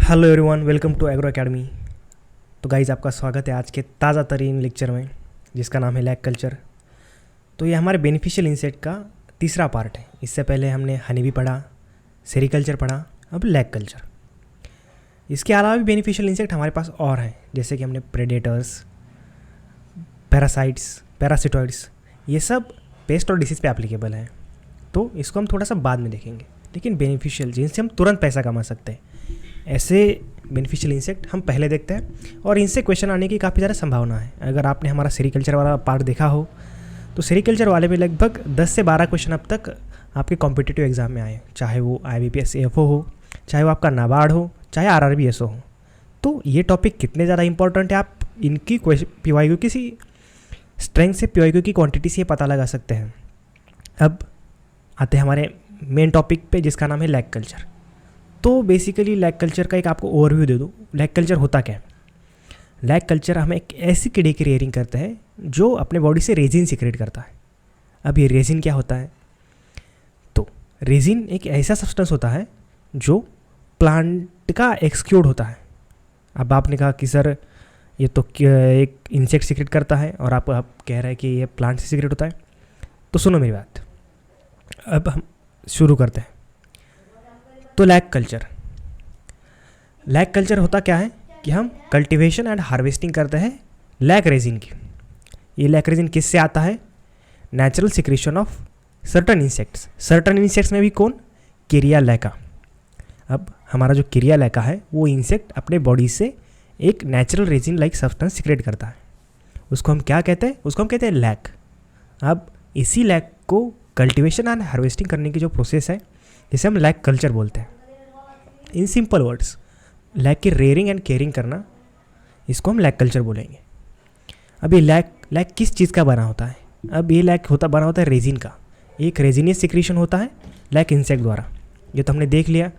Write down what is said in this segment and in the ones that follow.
Hello everyone, welcome to agro academy. तो guys, आपका स्वागत है आज के ताज़ा तरीन लेक्चर में, जिसका नाम है लैग कल्चर। तो ये हमारे बेनिफिशियल इंसेक्ट का तीसरा पार्ट है। इससे पहले हमने हनी भी पढ़ा, सेरिकल्चर पढ़ा, अब लैग कल्चर। इसके अलावा भी बेनिफिशियल इंसेक्ट हमारे पास और हैं, जैसे कि हमने प्रेडेटर्स, पैरासाइट्स, पैरासिटॉइड्स, ये सब पेस्ट और डिसीज़ पे एप्लीकेबल हैं। तो इसको हम थोड़ा सा बाद में देखेंगे, लेकिन बेनिफिशियल जिनसे हम तुरंत पैसा कमा सकते हैं, ऐसे बेनिफिशियल इंसेक्ट हम पहले देखते हैं। और इनसे क्वेश्चन आने की काफ़ी ज़्यादा संभावना है। अगर आपने हमारा सेरिकल्चर वाला पार्ट देखा हो, तो सेरिकल्चर वाले में लगभग 10 से 12 क्वेश्चन अब तक आपके कॉम्पिटिटिव एग्जाम में आए, चाहे वो IBPS AFO हो, चाहे वो आपका नाबार्ड हो, चाहे RRB SO हो। तो ये टॉपिक कितने ज़्यादा इंपॉर्टेंट है, आप इनकी PYQ किसी स्ट्रेंथ से, PYQ की क्वान्टिटी से पता लगा सकते हैं। अब आते हैं हमारे मेन टॉपिक पे, जिसका नाम है लैग कल्चर। तो बेसिकली लैग कल्चर का एक आपको ओवरव्यू दे दूँ। लैग कल्चर होता क्या है? लैग कल्चर हम एक ऐसी कीड़े की रेयरिंग करते हैं जो अपने बॉडी से रेजिन सीक्रेट करता है। अब ये रेजिन क्या होता है? तो रेजिन एक ऐसा सब्सटेंस होता है जो प्लांट का एक्सक्यूड होता है। अब आपने कहा कि सर ये तो एक इंसेक्ट सीक्रेट करता है, और आप कह रहे हैं कि ये प्लांट से सीक्रेट होता है। तो सुनो मेरी बात, अब हम शुरू करते हैं। तो लैग कल्चर होता क्या है कि हम कल्टीवेशन एंड हार्वेस्टिंग करते हैं लैग रेजिन की। ये लैग रेजिन किससे आता है? Natural secretion of certain insects में भी कौन? किरिया लैका। अब हमारा जो किरिया लैका है, वो इंसेक्ट अपने बॉडी से एक natural resin like substance secrete करता है। उसको हम क्या कहते हैं? उसको हम कहते हैं लैग। अब इसी लैग को कल्टीवेशन एंड हार्वेस्टिंग करने की जो प्रोसेस है, जिसे हम लैग कल्चर बोलते हैं। इन सिंपल वर्ड्स, लैग की रेयरिंग एंड केयरिंग करना, इसको हम लैग कल्चर बोलेंगे। अब ये लैग किस चीज़ का बना होता है? अब ये लैग बना होता है रेजिन का। एक रेजिनियस सिक्रीशन होता है लैग इंसेक्ट द्वारा, ये तो हमने देख लिया।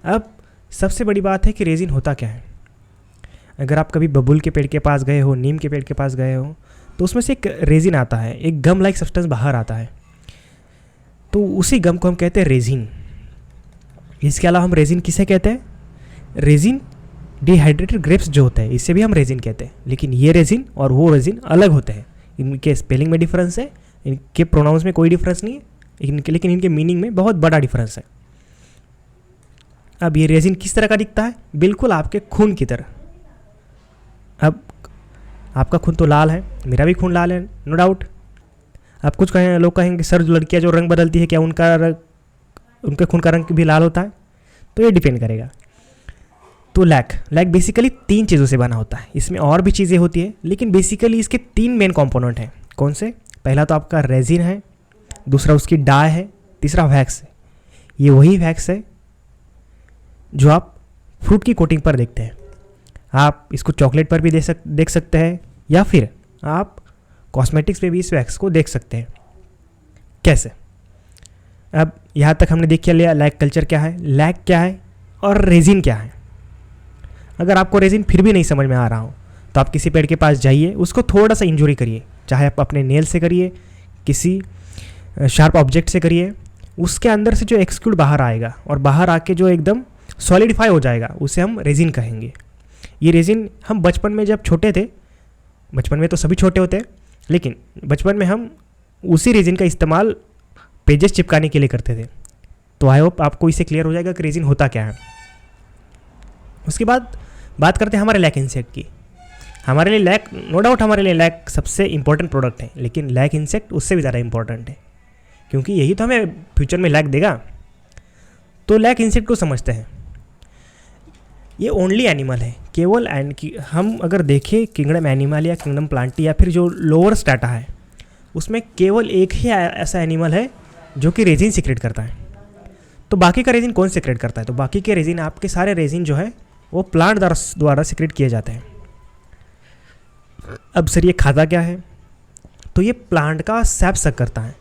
अब सबसे बड़ी बात है कि रेजिन होता क्या है। अगर आप कभी बबुल के पेड़ के पास गए हो, नीम के पेड़ के पास गए हो, तो उसमें से एक रेजिन आता है, एक गम लाइक सब्सटेंस बाहर आता है। तो उसी गम को हम कहते हैं रेजिन। इसके अलावा हम रेजिन किसे कहते हैं? रेजिन डिहाइड्रेटेड ग्रेप्स जो होते हैं, इससे भी हम रेजिन कहते हैं। लेकिन ये रेजिन और वो रेजिन अलग होते हैं। इनके स्पेलिंग में डिफरेंस है, इनके प्रोनाउंस में कोई डिफरेंस नहीं है, लेकिन इनके मीनिंग में बहुत बड़ा डिफरेंस है। अब ये रेजिन किस तरह का दिखता है? बिल्कुल आपके खून की तरह। अब आपका खून तो लाल है, मेरा भी खून लाल है, नो डाउट। अब कुछ लोग कहेंगे सर, जो लड़कियाँ जो रंग बदलती है, क्या उनके खून का रंग भी लाल होता है? तो ये डिपेंड करेगा। तो लैग बेसिकली 3 चीज़ों से बना होता है। इसमें और भी चीज़ें होती है, लेकिन बेसिकली इसके 3 मेन कंपोनेंट हैं। कौन से? पहला तो आपका रेजिन है, दूसरा उसकी डाई है, तीसरा वैक्स है। ये वही वैक्स है जो आप फ्रूट की कोटिंग पर देखते हैं। आप इसको चॉकलेट पर भी देख सकते हैं, या फिर आप कॉस्मेटिक्स पे भी इस वैक्स को देख सकते हैं। कैसे? अब यहाँ तक हमने देख लिया लैग कल्चर क्या है, लैग क्या है, और रेजिन क्या है। अगर आपको रेजिन फिर भी नहीं समझ में आ रहा हो, तो आप किसी पेड़ के पास जाइए, उसको थोड़ा सा इंजरी करिए, चाहे आप अपने नेल से करिए, किसी शार्प ऑब्जेक्ट से करिए। उसके अंदर से जो एक्सक्यूड बाहर आएगा, और बाहर आके जो एकदम सॉलिडिफाई हो जाएगा, उसे हम रेजिन कहेंगे। ये रेजिन हम बचपन में जब छोटे थे, बचपन में तो सभी छोटे होते हैं, लेकिन बचपन में हम उसी रेजिन का इस्तेमाल पेजेस चिपकाने के लिए करते थे। तो आई होप आपको इससे क्लियर हो जाएगा कि रेजिन होता क्या है। उसके बाद बात करते हैं हमारे लैग इंसेक्ट की। हमारे लिए लैग, नो डाउट हमारे लिए लैग सबसे इंपॉर्टेंट प्रोडक्ट है, लेकिन लैग इंसेक्ट उससे भी ज़्यादा इंपॉर्टेंट है, क्योंकि यही तो हमें फ्यूचर में लैग देगा। तो लैग इंसेक्ट को समझते हैं। ये ओनली एनिमल है, केवल हम अगर देखें किंगडम एनिमल या किंगडम प्लांटी या फिर जो लोअर स्ट्रेटा है, उसमें केवल एक ही ऐसा एनिमल है जो कि रेजिन सीक्रेट करता है। तो बाकी का रेजिन कौन सीक्रेट करता है? तो बाकी के रेजिन, आपके सारे रेजिन जो है वो प्लांट द्वारा सीक्रेट किए जाते हैं। अब सर ये खाता क्या है? तो ये प्लांट का सैप सक करता है,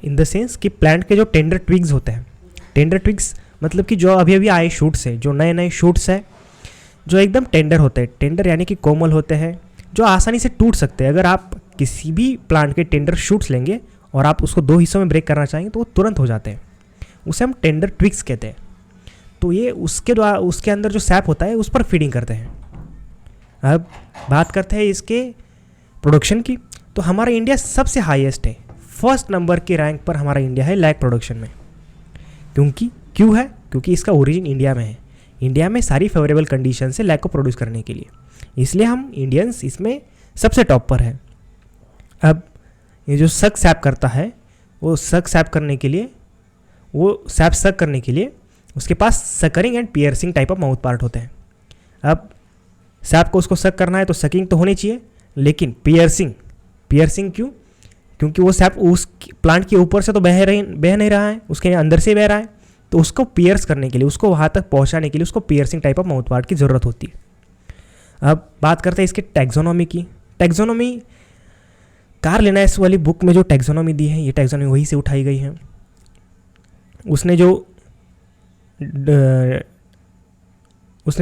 इन द सेंस कि प्लांट के जो टेंडर ट्विग्स होते हैं, टेंडर ट्विग्स मतलब कि जो अभी आए शूट्स है, जो नए शूट्स है, जो एकदम टेंडर होते हैं, टेंडर यानी कि कोमल होते हैं, जो आसानी से टूट सकते हैं। अगर आप किसी भी प्लांट के टेंडर शूट्स लेंगे और आप उसको 2 हिस्सों में ब्रेक करना चाहेंगे, तो वो तुरंत हो जाते हैं। उसे हम टेंडर ट्विग्स कहते हैं। तो ये उसके अंदर जो सैप होता है उस पर फीडिंग करते हैं। अब बात करते हैं इसके प्रोडक्शन की, तो हमारा इंडिया सबसे हाईएस्ट है, फर्स्ट नंबर के रैंक पर हमारा इंडिया है लैक प्रोडक्शन में। क्यों है? क्योंकि इसका ओरिजिन इंडिया में है। इंडिया में सारी फेवरेबल कंडीशन है लैक को प्रोड्यूस करने के लिए, इसलिए हम इंडियंस इसमें सबसे टॉप पर है। अब ये जो सक सैप करता है, वो सक करने के लिए उसके पास sucking and piercing type of mouth part होते हैं। अब सैप को उसको सक करना है तो सकिंग तो होनी चाहिए, लेकिन पियर्सिंग क्यों? क्योंकि वो सैप उस प्लांट के ऊपर से तो बह नहीं रहा है, उसके अंदर से बह रहा है, तो उसको पियर्स करने के लिए, उसको वहाँ तक पहुँचाने के लिए उसको piercing type of mouth part की ज़रूरत होती है। अब बात करते हैं इसके टैक्सोनॉमी की। टैक्सोनॉमी कार्ल लिनेस वाली बुक में जो टैक्सोनॉमी दी है, ये टैक्सोनॉमी वहीं से उठाई गई है। उसने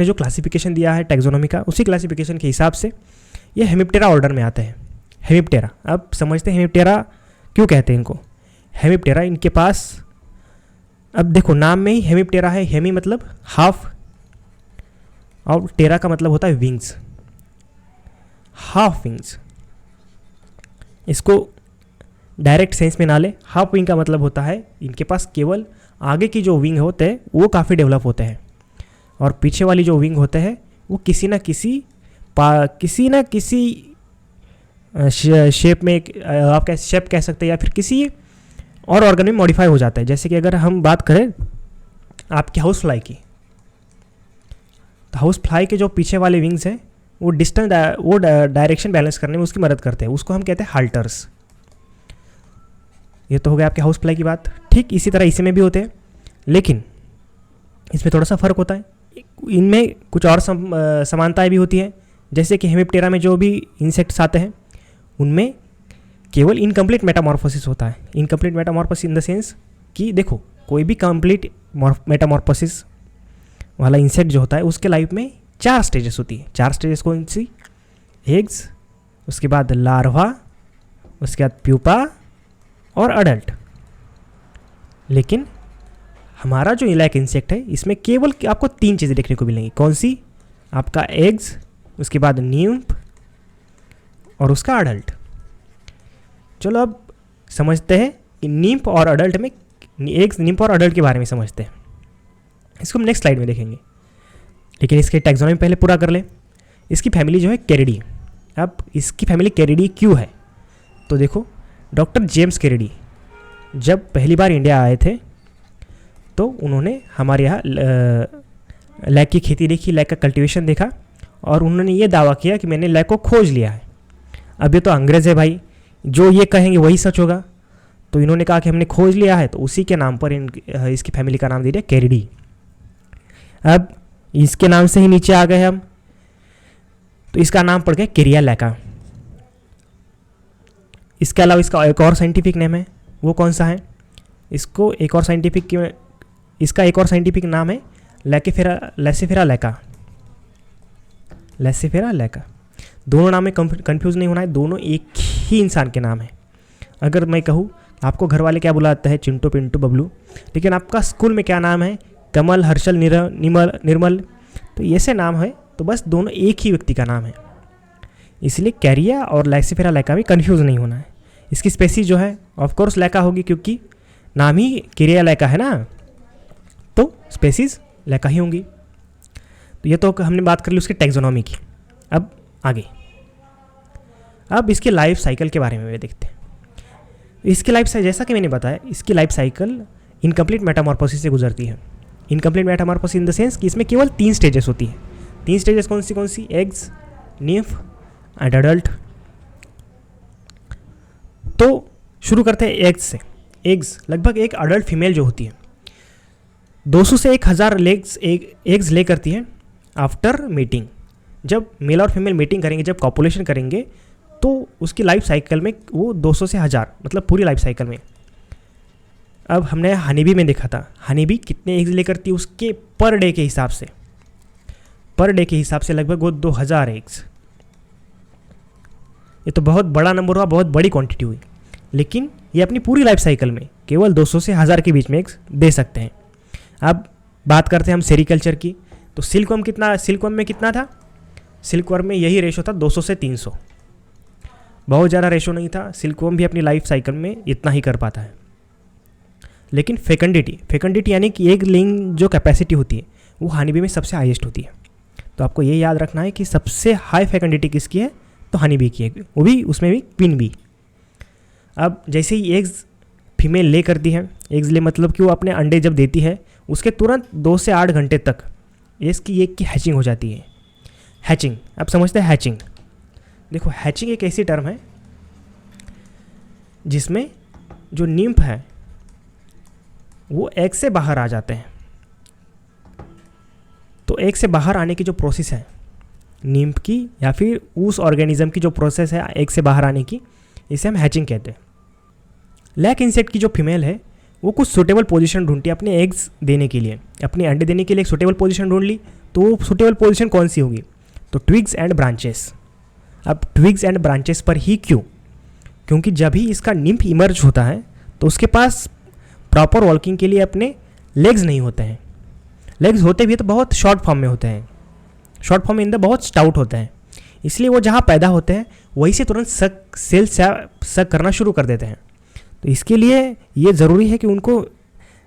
जो क्लासिफिकेशन दिया है टैक्सोनॉमी का, उसी क्लासिफिकेशन के हिसाब से ये हेमिप्टेरा ऑर्डर में आते हैं। हेमिप्टेरा, अब समझते हैं हेमिप्टेरा क्यों कहते हैं इनको। हेमिप्टेरा इनके पास, अब देखो नाम में ही हेमिप्टेरा है। हेमी मतलब हाफ और टेरा का मतलब होता है विंग्स, हाफ विंग्स। इसको डायरेक्ट सेंस में ना ले। हाफ विंग का मतलब होता है इनके पास केवल आगे की जो विंग होते हैं वो काफ़ी डेवलप होते हैं, और पीछे वाली जो विंग होते हैं वो किसी ना किसी शेप में, आप कैसे शेप कह सकते हैं, या फिर किसी और ऑर्गन में मॉडिफाई हो जाता है। जैसे कि अगर हम बात करें आपके हाउस फ्लाई की, तो हाउस फ्लाई के जो पीछे वाले विंग्स हैं वो डायरेक्शन बैलेंस करने में उसकी मदद करते हैं, उसको हम कहते हैं हाल्टर्स। ये तो हो गया आपके हाउस फ्लाई की बात। ठीक इसी तरह इसी में भी होते हैं, लेकिन इसमें थोड़ा सा फ़र्क होता है। इनमें कुछ और समानताएं भी होती हैं, जैसे कि हेमिप्टेरा में जो भी इंसेक्ट्स आते हैं उनमें केवल इनकम्प्लीट मेटामॉर्फोसिस होता है। Incomplete Metamorphosis in the sense कि देखो, कोई भी कंप्लीट मेटामॉर्फोसिस वाला इंसेक्ट जो होता है उसके लाइफ में 4 स्टेजेस होती है। 4 स्टेजेस कौन सी? एग्स, उसके बाद लार्वा, उसके बाद प्यूपा और अडल्ट। लेकिन हमारा जो इलाक इंसेक्ट है इसमें केवल आपको 3 चीज़ें देखने को मिलेंगी। कौन सी? आपका एग्स, उसके बाद न्यूम्प और उसका अडल्ट। चलो अब समझते हैं कि नीम्प और अडल्ट में, एग्स, नीम्प और अडल्ट के बारे में समझते हैं। इसको हम नेक्स्ट स्लाइड में देखेंगे, लेकिन इसके टैक्सोनॉमी पहले पूरा कर ले। इसकी फैमिली जो है कैरिडी। अब इसकी फैमिली कैरिडी क्यों है? तो देखो, डॉक्टर जेम्स कैरिडी जब पहली बार इंडिया आए थे तो उन्होंने हमारे यहाँ लैक की खेती देखी, लैक का कल्टीवेशन देखा, और उन्होंने ये दावा किया कि मैंने लैक को खोज लिया है। अब ये तो अंग्रेज़ है भाई, जो ये कहेंगे वही सच होगा। तो इन्होंने कहा कि हमने खोज लिया है, तो उसी के नाम पर इसकी फैमिली का नाम दे दिया कैरिडी। अब इसके नाम से ही नीचे आ गए हम, तो इसका नाम पड़ गया कैरिया लैका। इसके अलावा इसका एक और साइंटिफिक नेम है, वो कौन सा है? इसका एक और साइंटिफिक नाम है लैसिफेरा लैका। दोनों नाम में कंफ्यूज नहीं होना है, दोनों एक ही इंसान के नाम है। अगर मैं कहूँ आपको घर वाले क्या बुलाते हैं, चिंटू, पिंटू, बबलू, लेकिन आपका स्कूल में क्या नाम है, कमल, हर्षल, निर्मल, तो ऐसे नाम है, तो बस दोनों एक ही व्यक्ति का नाम है। इसलिए कैरिया और लैसिफेरा लैका में कंफ्यूज नहीं होना है। इसकी स्पेसीज जो है ऑफकोर्स लैका होगी, क्योंकि नाम ही कैरिया लैका है ना, तो स्पेसीज लैका ही होंगी। तो ये तो हमने बात कर ली उसकी टैक्सोनॉमी की। अब आगे, अब इसके लाइफ साइकिल के बारे में देखते हैं। इसकी लाइफ साइकिल, जैसा कि मैंने बताया, इसकी लाइफ साइकिल इनकम्प्लीट मेटामॉर्फोसिस से गुजरती है। Incomplete Metamorphosis in the sense कि इसमें केवल 3 स्टेजेस होती हैं। 3 स्टेजेस कौन सी? Eggs, nymph and adult. तो शुरू करते हैं एग्स से। एग्स लगभग एक अडल्ट फीमेल जो होती है 200 से 1000 एग्स ले करती है आफ्टर मीटिंग। जब मेल और फीमेल मीटिंग करेंगे, जब कॉपुलेशन करेंगे, तो उसकी लाइफ साइकिल में वो 200 से 1000, मतलब पूरी लाइफ साइकिल में। अब हमने हनीबी में देखा था, हनीबी कितने एग्स ले करती है उसके पर डे के हिसाब से लगभग वो 2000 एग्स। ये तो बहुत बड़ा नंबर हुआ, बहुत बड़ी क्वांटिटी हुई, लेकिन ये अपनी पूरी लाइफ साइकिल में केवल 200 से 1000 के बीच में एग्स दे सकते हैं। अब बात करते हैं हम सेरिकल्चर की, तो सिल्कवर्म में कितना था? सिल्कवर्म में यही रेशो था 200 से 300, बहुत ज़्यादा रेशो नहीं था। सिल्कवर्म भी अपनी लाइफ साइकिल में इतना ही कर पाता है। लेकिन फेकंडिटी यानी कि एग लेइंग जो कैपेसिटी होती है वो हनी बी में सबसे हाईएस्ट होती है। तो आपको ये याद रखना है कि सबसे हाई फेकंडिटी किसकी है? तो हनी बी की है, वो भी उसमें भी क्वीन बी। अब जैसे ही एग्स फीमेल ले करती है, एग्स ले मतलब कि वो अपने अंडे जब देती है उसके तुरंत 2 से 8 घंटे तक इसकी एग की हैचिंग हो जाती है। हैचिंग, अब समझते हैं हैचिंग। देखो हैचिंग एक ऐसी टर्म है जिसमें जो निम्फ है वो एग से बाहर आ जाते हैं। तो एग से बाहर आने की जो प्रोसेस है निम्फ की या फिर उस ऑर्गेनिज्म की जो प्रोसेस है एग से बाहर आने की, इसे हम हैचिंग कहते हैं। लैक इंसेक्ट की जो फीमेल है वो कुछ सूटेबल पोजीशन ढूंढती है अपने एग्स देने के लिए, अपने अंडे देने के लिए एक सूटेबल पोजीशन ढूंढ ली। तो वो सूटेबल पोजीशन कौन सी होगी? तो ट्विग्स एंड ब्रांचेस। अब ट्विग्स एंड ब्रांचेस पर ही क्यों? क्योंकि जब ही इसका निम्फ इमर्ज होता है तो उसके पास प्रॉपर वॉकिंग के लिए अपने लेग्स नहीं होते हैं। लेग्स होते भी तो बहुत शॉर्ट फॉर्म में होते हैं, शॉर्ट फॉर्म इन द बहुत स्टाउट होते हैं। इसलिए वो जहाँ पैदा होते हैं वहीं से तुरंत सेल सक करना शुरू कर देते हैं। तो इसके लिए ये ज़रूरी है कि उनको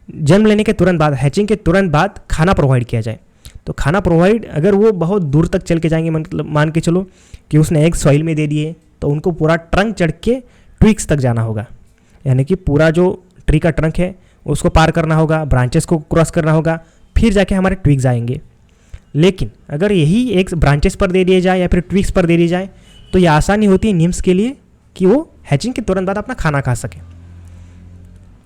जन्म लेने के तुरंत बाद, हैचिंग के तुरंत बाद खाना प्रोवाइड किया जाए। तो खाना प्रोवाइड अगर वो बहुत दूर तक चल के जाएंगे, मतलब मान के चलो कि उसने एग सॉइल में दे दिए, तो उनको पूरा ट्रंक चढ़ के ट्विग्स तक जाना होगा, यानी कि पूरा जो ट्री का ट्रंक है उसको पार करना होगा, ब्रांचेस को क्रॉस करना होगा, फिर जाके हमारे ट्विग्स आएंगे। लेकिन अगर यही एक ब्रांचेस पर दे दिए जाए या फिर ट्विग्स पर दे दी जाए तो ये आसानी होती है निम्स के लिए कि वो हैचिंग के तुरंत बाद अपना खाना खा सके।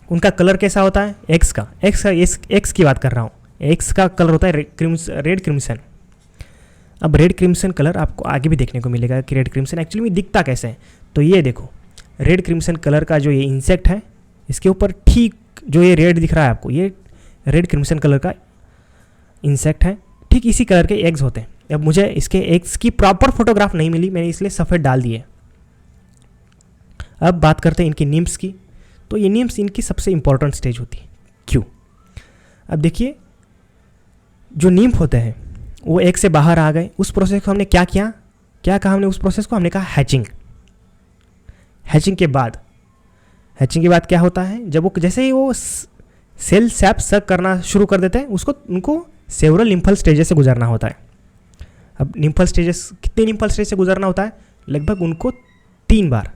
उनका कलर कैसा होता है? एक्स की बात कर रहा हूँ। एक्स का कलर होता है रेड क्रिम्सन। अब रेड क्रिम्सन कलर आपको आगे भी देखने को मिलेगा कि रेड क्रिम्सन एक्चुअली में दिखता कैसे है। तो ये देखो रेड क्रिम्सन कलर का जो ये इंसेक्ट है, इसके ऊपर ठीक जो ये रेड दिख रहा है आपको, ये रेड क्रिम्सन कलर का इंसेक्ट है। ठीक इसी कलर के एग्स होते हैं। अब मुझे इसके एग्स की प्रॉपर फोटोग्राफ नहीं मिली, मैंने इसलिए सफ़ेद डाल दिए। अब बात करते हैं इनकी निम्स की। तो ये निम्स इनकी सबसे इंपॉर्टेंट स्टेज होती है। क्यों? अब देखिए जो निम्फ होते हैं वो एग से बाहर आ गए, उस प्रोसेस को हमने क्या कहा हमने उस प्रोसेस को हमने कहा हैचिंग। हैचिंग के बाद क्या होता है? जब वो जैसे ही वो सेल सैप सक करना शुरू कर देते हैं उनको सेवरल निम्फल स्टेजेस से गुजरना होता है। अब निम्फल स्टेजेस कितने निम्फल स्टेज से गुजरना होता है? लगभग उनको 3 बार।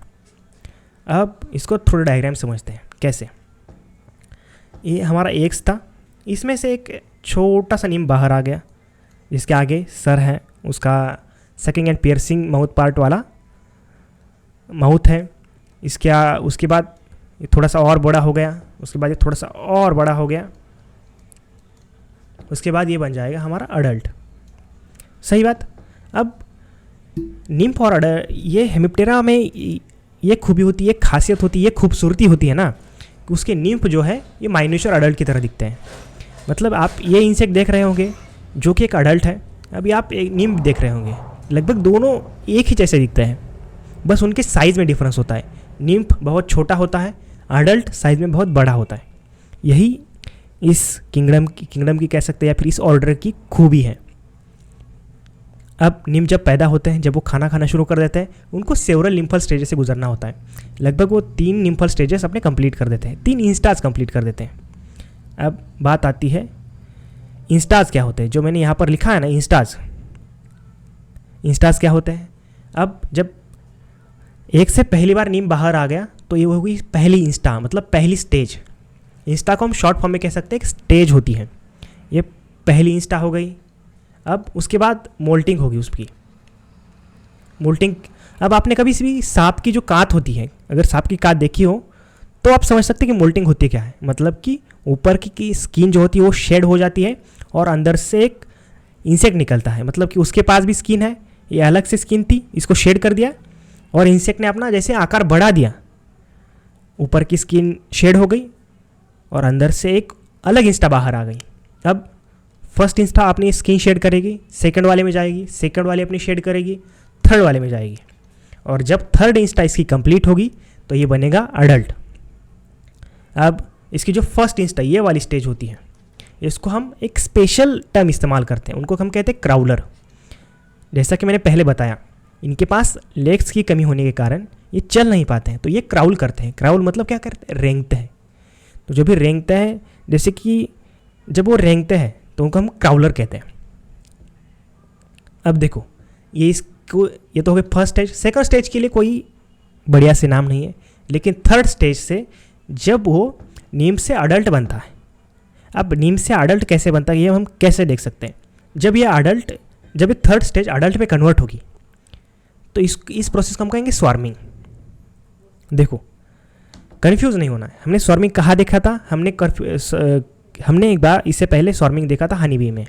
अब इसको थोड़ा डायग्राम समझते हैं कैसे। ये हमारा एग्स था, इसमें से एक छोटा सा निम्फ बाहर आ गया जिसके आगे सर है, उसका sucking and piercing mouth part वाला माउथ है। उसके बाद ये थोड़ा सा और बड़ा हो गया, उसके बाद ये थोड़ा सा और बड़ा हो गया, उसके बाद ये बन जाएगा हमारा अडल्ट। सही बात। अब निम्फ और अडल्ट, ये हेमिप्टेरा में ये खूबी होती है, खासियत होती है, ये खूबसूरती होती है ना कि उसके निम्फ जो है ये माइन्यूचर अडल्ट की तरह दिखते हैं। मतलब आप ये इंसेक्ट देख रहे होंगे जो कि एक अडल्ट है, अभी आप एक निम्फ देख रहे होंगे, लगभग दोनों एक ही जैसे दिखते हैं, बस उनके साइज़ में डिफरेंस होता है। निम्फ बहुत छोटा होता है, अडल्ट साइज़ में बहुत बड़ा होता है। यही इस किंगडम की कह सकते हैं या फिर इस ऑर्डर की खूबी है। अब निम्फ जब पैदा होते हैं, जब वो खाना शुरू कर देते हैं, उनको सेवरल निम्फल स्टेजेस से गुजरना होता है। लगभग वो 3 निम्फल स्टेजेस अपने कंप्लीट कर देते हैं, 3 इंस्टाज कंप्लीट कर देते हैं। अब बात आती है इंस्टाज क्या होते हैं, जो मैंने यहाँ पर लिखा है ना इंस्टाज क्या होते हैं। अब जब एक से पहली बार निम्फ बाहर आ गया तो ये होगी पहली इंस्टा, मतलब पहली स्टेज। इंस्टा को हम शॉर्ट फॉर्म में कह सकते हैं एक स्टेज होती है, ये पहली इंस्टा हो गई। अब उसके बाद मोल्टिंग होगी उसकी। मोल्टिंग, अब आपने कभी भी सांप की जो कात होती है, अगर सांप की कात देखी हो तो आप समझ सकते हैं कि मोल्टिंग होती क्या है। मतलब कि ऊपर की स्किन जो होती है वो शेड हो जाती है और अंदर से एक इंसेक्ट निकलता है। मतलब कि उसके पास भी स्किन है, ये अलग से स्किन थी, इसको शेड कर दिया और इंसेक्ट ने अपना जैसे आकार बढ़ा दिया, ऊपर की स्किन शेड हो गई और अंदर से एक अलग इंस्टा बाहर आ गई। अब फर्स्ट इंस्टा अपनी स्किन शेड करेगी, सेकंड वाले में जाएगी, सेकंड वाले अपनी शेड करेगी, थर्ड वाले में जाएगी, और जब थर्ड इंस्टा इसकी कंप्लीट होगी तो ये बनेगा अडल्ट। अब इसकी जो फर्स्ट इंस्टा ये वाली स्टेज होती है, इसको हम एक स्पेशल टर्म इस्तेमाल करते हैं, उनको हम कहते हैं क्राउलर। जैसा कि मैंने पहले बताया, इनके पास लेग्स की कमी होने के कारण ये चल नहीं पाते हैं, तो ये क्राउल करते हैं। क्राउल मतलब क्या करते हैं? रेंगते हैं। तो जो भी रेंगते हैं, जैसे कि जब वो रेंगते हैं तो उनको हम क्राउलर कहते हैं। अब देखो, ये तो हो गए फर्स्ट स्टेज। सेकंड स्टेज के लिए कोई बढ़िया से नाम नहीं है, लेकिन थर्ड स्टेज से जब वो नीम से अडल्ट बनता है। अब नीम से अडल्ट कैसे बनता है ये हम कैसे देख सकते हैं? जब ये थर्ड स्टेज अडल्ट में कन्वर्ट होगी तो इस प्रोसेस को हम कहेंगे स्वार्मिंग। देखो, कंफ्यूज नहीं होना है। हमने स्वार्मिंग कहाँ देखा था? हमने एक बार इससे पहले स्वार्मिंग देखा था हनी बी में,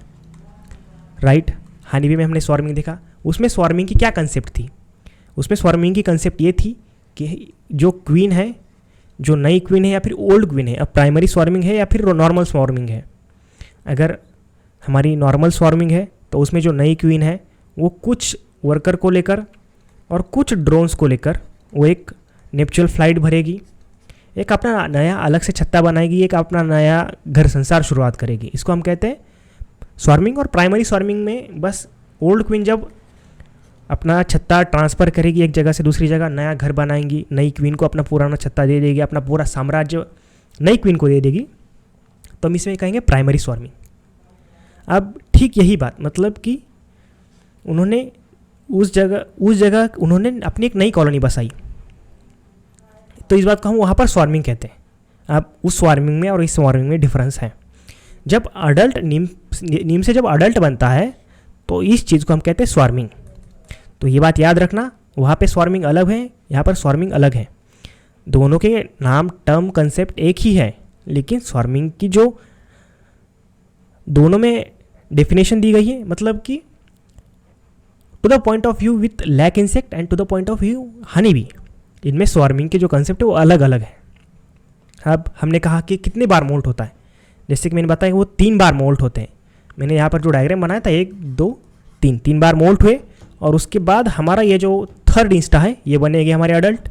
राइट? हनी बी में हमने स्वार्मिंग देखा। उसमें स्वार्मिंग की क्या कंसेप्ट थी? उसमें स्वार्मिंग की कंसेप्ट ये थी कि जो क्वीन है, जो नई क्वीन है या फिर ओल्ड क्वीन है, अब प्राइमरी स्वार्मिंग है या फिर नॉर्मल स्वार्मिंग है। अगर हमारी नॉर्मल स्वार्मिंग है तो उसमें जो नई क्वीन है वो कुछ वर्कर को लेकर और कुछ ड्रोन्स को लेकर वो एक नेपचुरल फ्लाइट भरेगी, एक अपना नया अलग से छत्ता बनाएगी, एक अपना नया घर संसार शुरुआत करेगी। इसको हम कहते हैं स्वार्मिंग। और प्राइमरी स्वार्मिंग में बस ओल्ड क्वीन जब अपना छत्ता ट्रांसफ़र करेगी एक जगह से दूसरी जगह, नया घर बनाएंगी, नई क्वीन को अपना पुराना छत्ता दे देगी, अपना पूरा साम्राज्य नई क्वीन को दे देगी, तो हम इसमें कहेंगे प्राइमरी स्वार्मिंग। अब ठीक यही बात, मतलब कि उन्होंने उस जगह उन्होंने अपनी एक नई कॉलोनी बसाई, तो इस बात को हम वहाँ पर स्वार्मिंग कहते हैं। अब उस स्वार्मिंग में और इस स्वार्मिंग में डिफरेंस है। जब अडल्ट नीम से जब अडल्ट बनता है तो इस चीज़ को हम कहते हैं स्वार्मिंग। तो ये बात याद रखना, वहाँ पे स्वार्मिंग अलग है, यहाँ पर स्वार्मिंग अलग है। दोनों के नाम, टर्म, कंसेप्ट एक ही है, लेकिन स्वार्मिंग की जो दोनों में डेफिनेशन दी गई है, मतलब कि to the point of view with lac insect and to the point of view honey bee, इनमें स्वार्मिंग के जो कंसेप्ट है वो अलग अलग है। अब हमने कहा कि कितने बार मोल्ट होता है, जैसे कि मैंने बताया वो 3 बार मोल्ट होते हैं। मैंने यहाँ पर जो डायग्राम बनाया था 1 2 3 बार मोल्ट हुए, और उसके बाद हमारा ये जो थर्ड इंस्टा है ये बनेगी हमारे अडल्ट,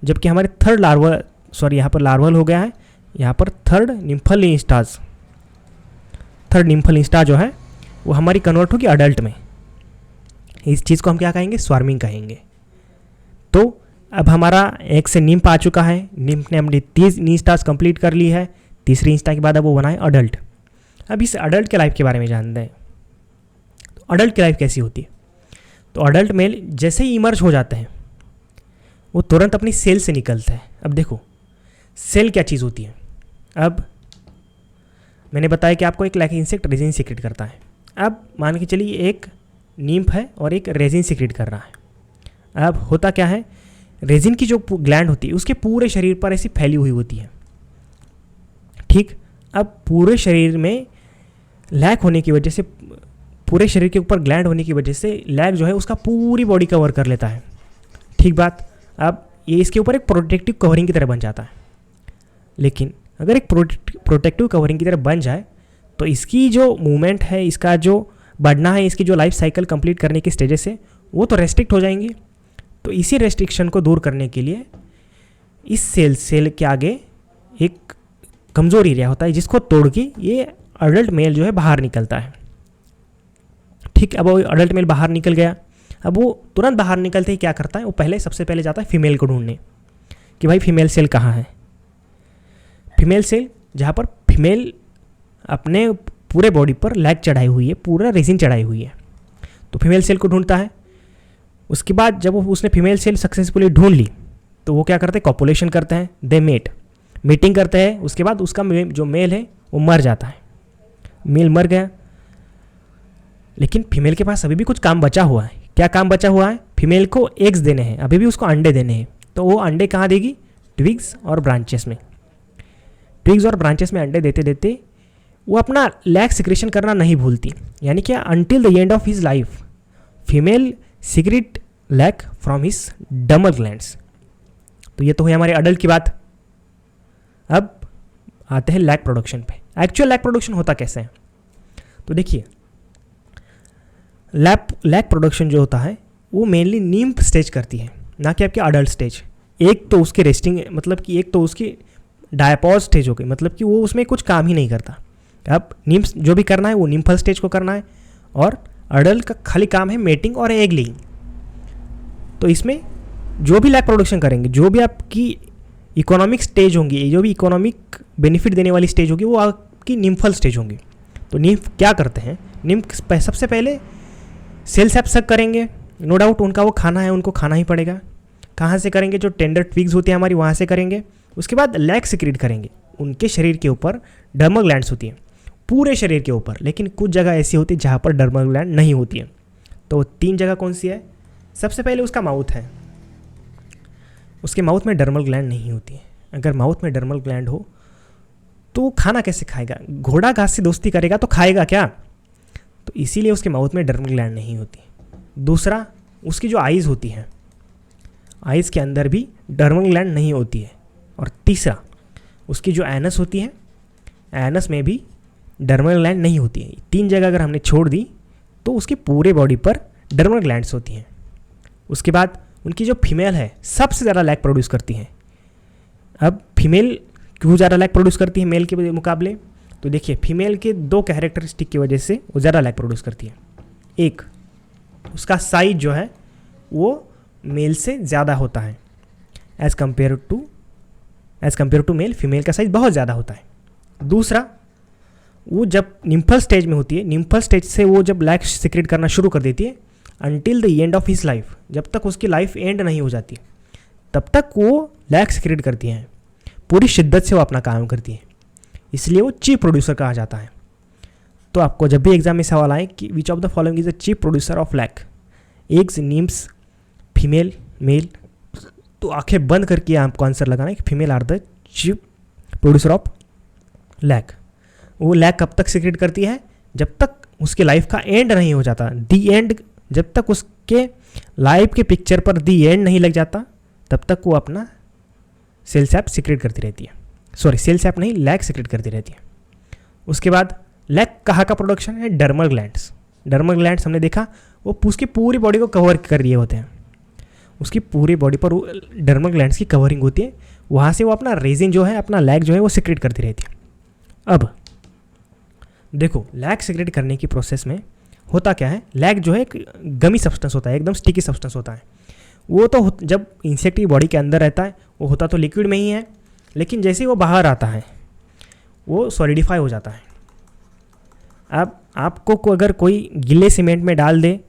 जबकि हमारे थर्ड लार्वल, सॉरी यहाँ पर लार्वल हो गया है, यहाँ पर थर्ड निम्फल इंस्टा जो है वो हमारी कन्वर्ट होगी अडल्ट में। इस चीज़ को हम क्या कहेंगे? स्वार्मिंग कहेंगे। तो अब हमारा एक से निम्फ आ चुका है, निम्फ ने अपनी 30 इंस्टास कंप्लीट कर ली है, तीसरी इंस्टा के बाद अब वो बना है अडल्ट। अब इस अडल्ट के लाइफ के बारे में जानते हैं। तो अडल्ट की लाइफ कैसी होती है? तो अडल्ट मेल जैसे ही इमर्ज हो जाते हैं वो तुरंत अपनी सेल से निकलते हैं। अब देखो, सेल क्या चीज़ होती है? अब मैंने बताया कि आपको एक लाइक इंसेक्ट रेजिन सीक्रेट करता है। अब मान के चलिए एक नीम्फ है और एक रेजिन सीक्रेट कर रहा है। अब होता क्या है, रेजिन की जो ग्लैंड होती है उसके पूरे शरीर पर ऐसी फैली हुई होती है, ठीक। अब पूरे शरीर में लैक होने की वजह से, पूरे शरीर के ऊपर ग्लैंड होने की वजह से लैक जो है उसका पूरी बॉडी कवर कर लेता है, ठीक बात। अब ये इसके ऊपर एक प्रोटेक्टिव कवरिंग की तरह बन जाता है। लेकिन अगर एक प्रोटेक्टिव कवरिंग की तरह बन जाए तो इसकी जो मूवमेंट है, इसका जो बढ़ना है, इसकी जो लाइफ साइकिल कंप्लीट करने की स्टेजेस है वो तो रेस्ट्रिक्ट हो जाएंगी। तो इसी रेस्ट्रिक्शन को दूर करने के लिए इस सेल के आगे एक कमज़ोर एरिया होता है जिसको तोड़ के ये अडल्ट मेल जो है बाहर निकलता है, ठीक। अब वो अडल्ट मेल बाहर निकल गया। अब वो तुरंत बाहर निकलते ही क्या करता है, वो सबसे पहले जाता है फीमेल को ढूंढने कि भाई फीमेल सेल कहाँ है। फीमेल सेल जहाँ पर फीमेल अपने पूरे बॉडी पर लैक चढ़ाई हुई है, पूरा रेजिन चढ़ाई हुई है, तो फीमेल सेल को ढूंढता है। उसके बाद जब उसने फीमेल सेल सक्सेसफुली ढूंढ ली तो वो क्या करते हैं, कॉपुलेशन करते हैं, दे मीटिंग करते हैं। उसके बाद उसका जो मेल है वो मर जाता है, मेल मर गया। लेकिन फीमेल के पास अभी भी कुछ काम बचा हुआ है। क्या काम बचा हुआ है? फीमेल को एग्स देने हैं, अभी भी उसको अंडे देने हैं। तो वो अंडे कहाँ देगी? ट्विग्स और ब्रांचेस में। ट्विग्स और ब्रांचेस में अंडे देते देते वो अपना लैक सिक्रेशन करना नहीं भूलती, यानी कि until the end of his life female secrete lac from his dermal glands. तो ये तो है हमारे अडल्ट की बात। अब आते हैं लैक प्रोडक्शन पे। एक्चुअल लैक प्रोडक्शन होता कैसे है? तो देखिए, लैक प्रोडक्शन जो होता है वो मेनली नीम्फ स्टेज करती है, ना कि आपके अडल्ट स्टेज। एक तो उसके रेस्टिंग, मतलब कि एक तो उसकी डायपॉज स्टेज हो गई, मतलब कि वो उसमें कुछ काम ही नहीं करता। अब निम्फ जो भी करना है वो निम्फल स्टेज को करना है, और अडल्ट का खाली काम है मेटिंग और एग लेइंग। तो इसमें जो भी लैक प्रोडक्शन करेंगे, जो भी आपकी इकोनॉमिक स्टेज होंगी, जो भी इकोनॉमिक बेनिफिट देने वाली स्टेज होगी, वो आपकी निम्फल स्टेज होंगी। तो निम्फ क्या करते हैं, निम्फ सबसे पहले सेल सैप सक करेंगे, नो डाउट उनका वो खाना है, उनको खाना ही पड़ेगा। कहाँ से करेंगे, जो टेंडर ट्विग्स होती है हमारी वहाँ से करेंगे। उसके बाद लैक सिक्रीट करेंगे। उनके शरीर के ऊपर डर्मल ग्लैंड्स होती हैं पूरे शरीर के ऊपर, लेकिन कुछ जगह ऐसी होती है जहाँ पर डर्मल ग्लैंड नहीं होती है। तो 3 जगह कौन सी है, सबसे पहले उसका माउथ है, उसके माउथ में डर्मल ग्लैंड नहीं होती है। अगर माउथ में डर्मल ग्लैंड हो तो खाना कैसे खाएगा, घोड़ा घास से दोस्ती करेगा तो खाएगा क्या, तो इसीलिए उसके माउथ में डर्मल ग्लैंड नहीं होती। दूसरा, उसकी जो आइज़ होती हैं, आइज़ के अंदर भी डर्मल ग्लैंड नहीं होती है। और तीसरा, उसकी जो एनस होती है, एनस में भी डर्मल ग्लैंड नहीं होती है। 3 जगह अगर हमने छोड़ दी तो उसकी पूरे बॉडी पर डर्मल ग्लैंड्स होती हैं। उसके बाद उनकी जो फीमेल है सबसे ज़्यादा लैक प्रोड्यूस करती हैं। अब फीमेल क्यों ज़्यादा लैक प्रोड्यूस करती है मेल के मुकाबले, तो देखिए फीमेल के 2 कैरेक्टरिस्टिक की वजह से वो ज़्यादा लैक प्रोड्यूस करती है। एक, उसका साइज जो है वो मेल से ज़्यादा होता है, as compare to male female का साइज बहुत ज़्यादा होता है। दूसरा, वो जब निम्फल स्टेज में होती है, निम्फल स्टेज से वो जब लैक सिक्रेट करना शुरू कर देती है until the end of his life, जब तक उसकी लाइफ एंड नहीं हो जाती तब तक वो लैक सिक्रेट करती हैं, पूरी शिद्दत से वो अपना काम करती है, इसलिए वो चीफ प्रोड्यूसर कहा जाता है। तो आपको जब भी एग्जाम में सवाल आए कि which of the following is the chief producer of lac, eggs, nymphs, female, male, तो आंखें बंद करके आपको आंसर लगाना है कि female are the chief producer of lac. वो लैक कब तक सिक्रेट करती है, जब तक उसके लाइफ का एंड नहीं हो जाता, दी एंड, जब तक उसके लाइफ के पिक्चर पर दी एंड नहीं लग जाता तब तक वो अपना सेल सैप सिक्रेट करती रहती है। सॉरी, सेल सैप नहीं, लैक सिक्रेट करती रहती है। उसके बाद लैक कहाँ का प्रोडक्शन है, डर्मल ग्लैंड्स। डर्मल ग्लैंड्स हमने देखा वो उसकी पूरी बॉडी को कवर कर रहे होते हैं, उसकी पूरी बॉडी पर डर्मल ग्लैंड्स की कवरिंग होती है, वहाँ से वो अपना रेजिन जो है, अपना लैक जो है वो सिक्रेट करती रहती है। अब देखो लैक सिक्रेट करने की प्रोसेस में होता क्या है, लैक जो है एक गमी सब्सटेंस होता है, एकदम स्टिकी सब्सटेंस होता है। वो तो जब इंसेक्ट की बॉडी के अंदर रहता है वो होता तो लिक्विड में ही है, लेकिन जैसे ही वो बाहर आता है वो सॉलिडिफाई हो जाता है। अब आपको अगर कोई गीले सीमेंट में डाल दे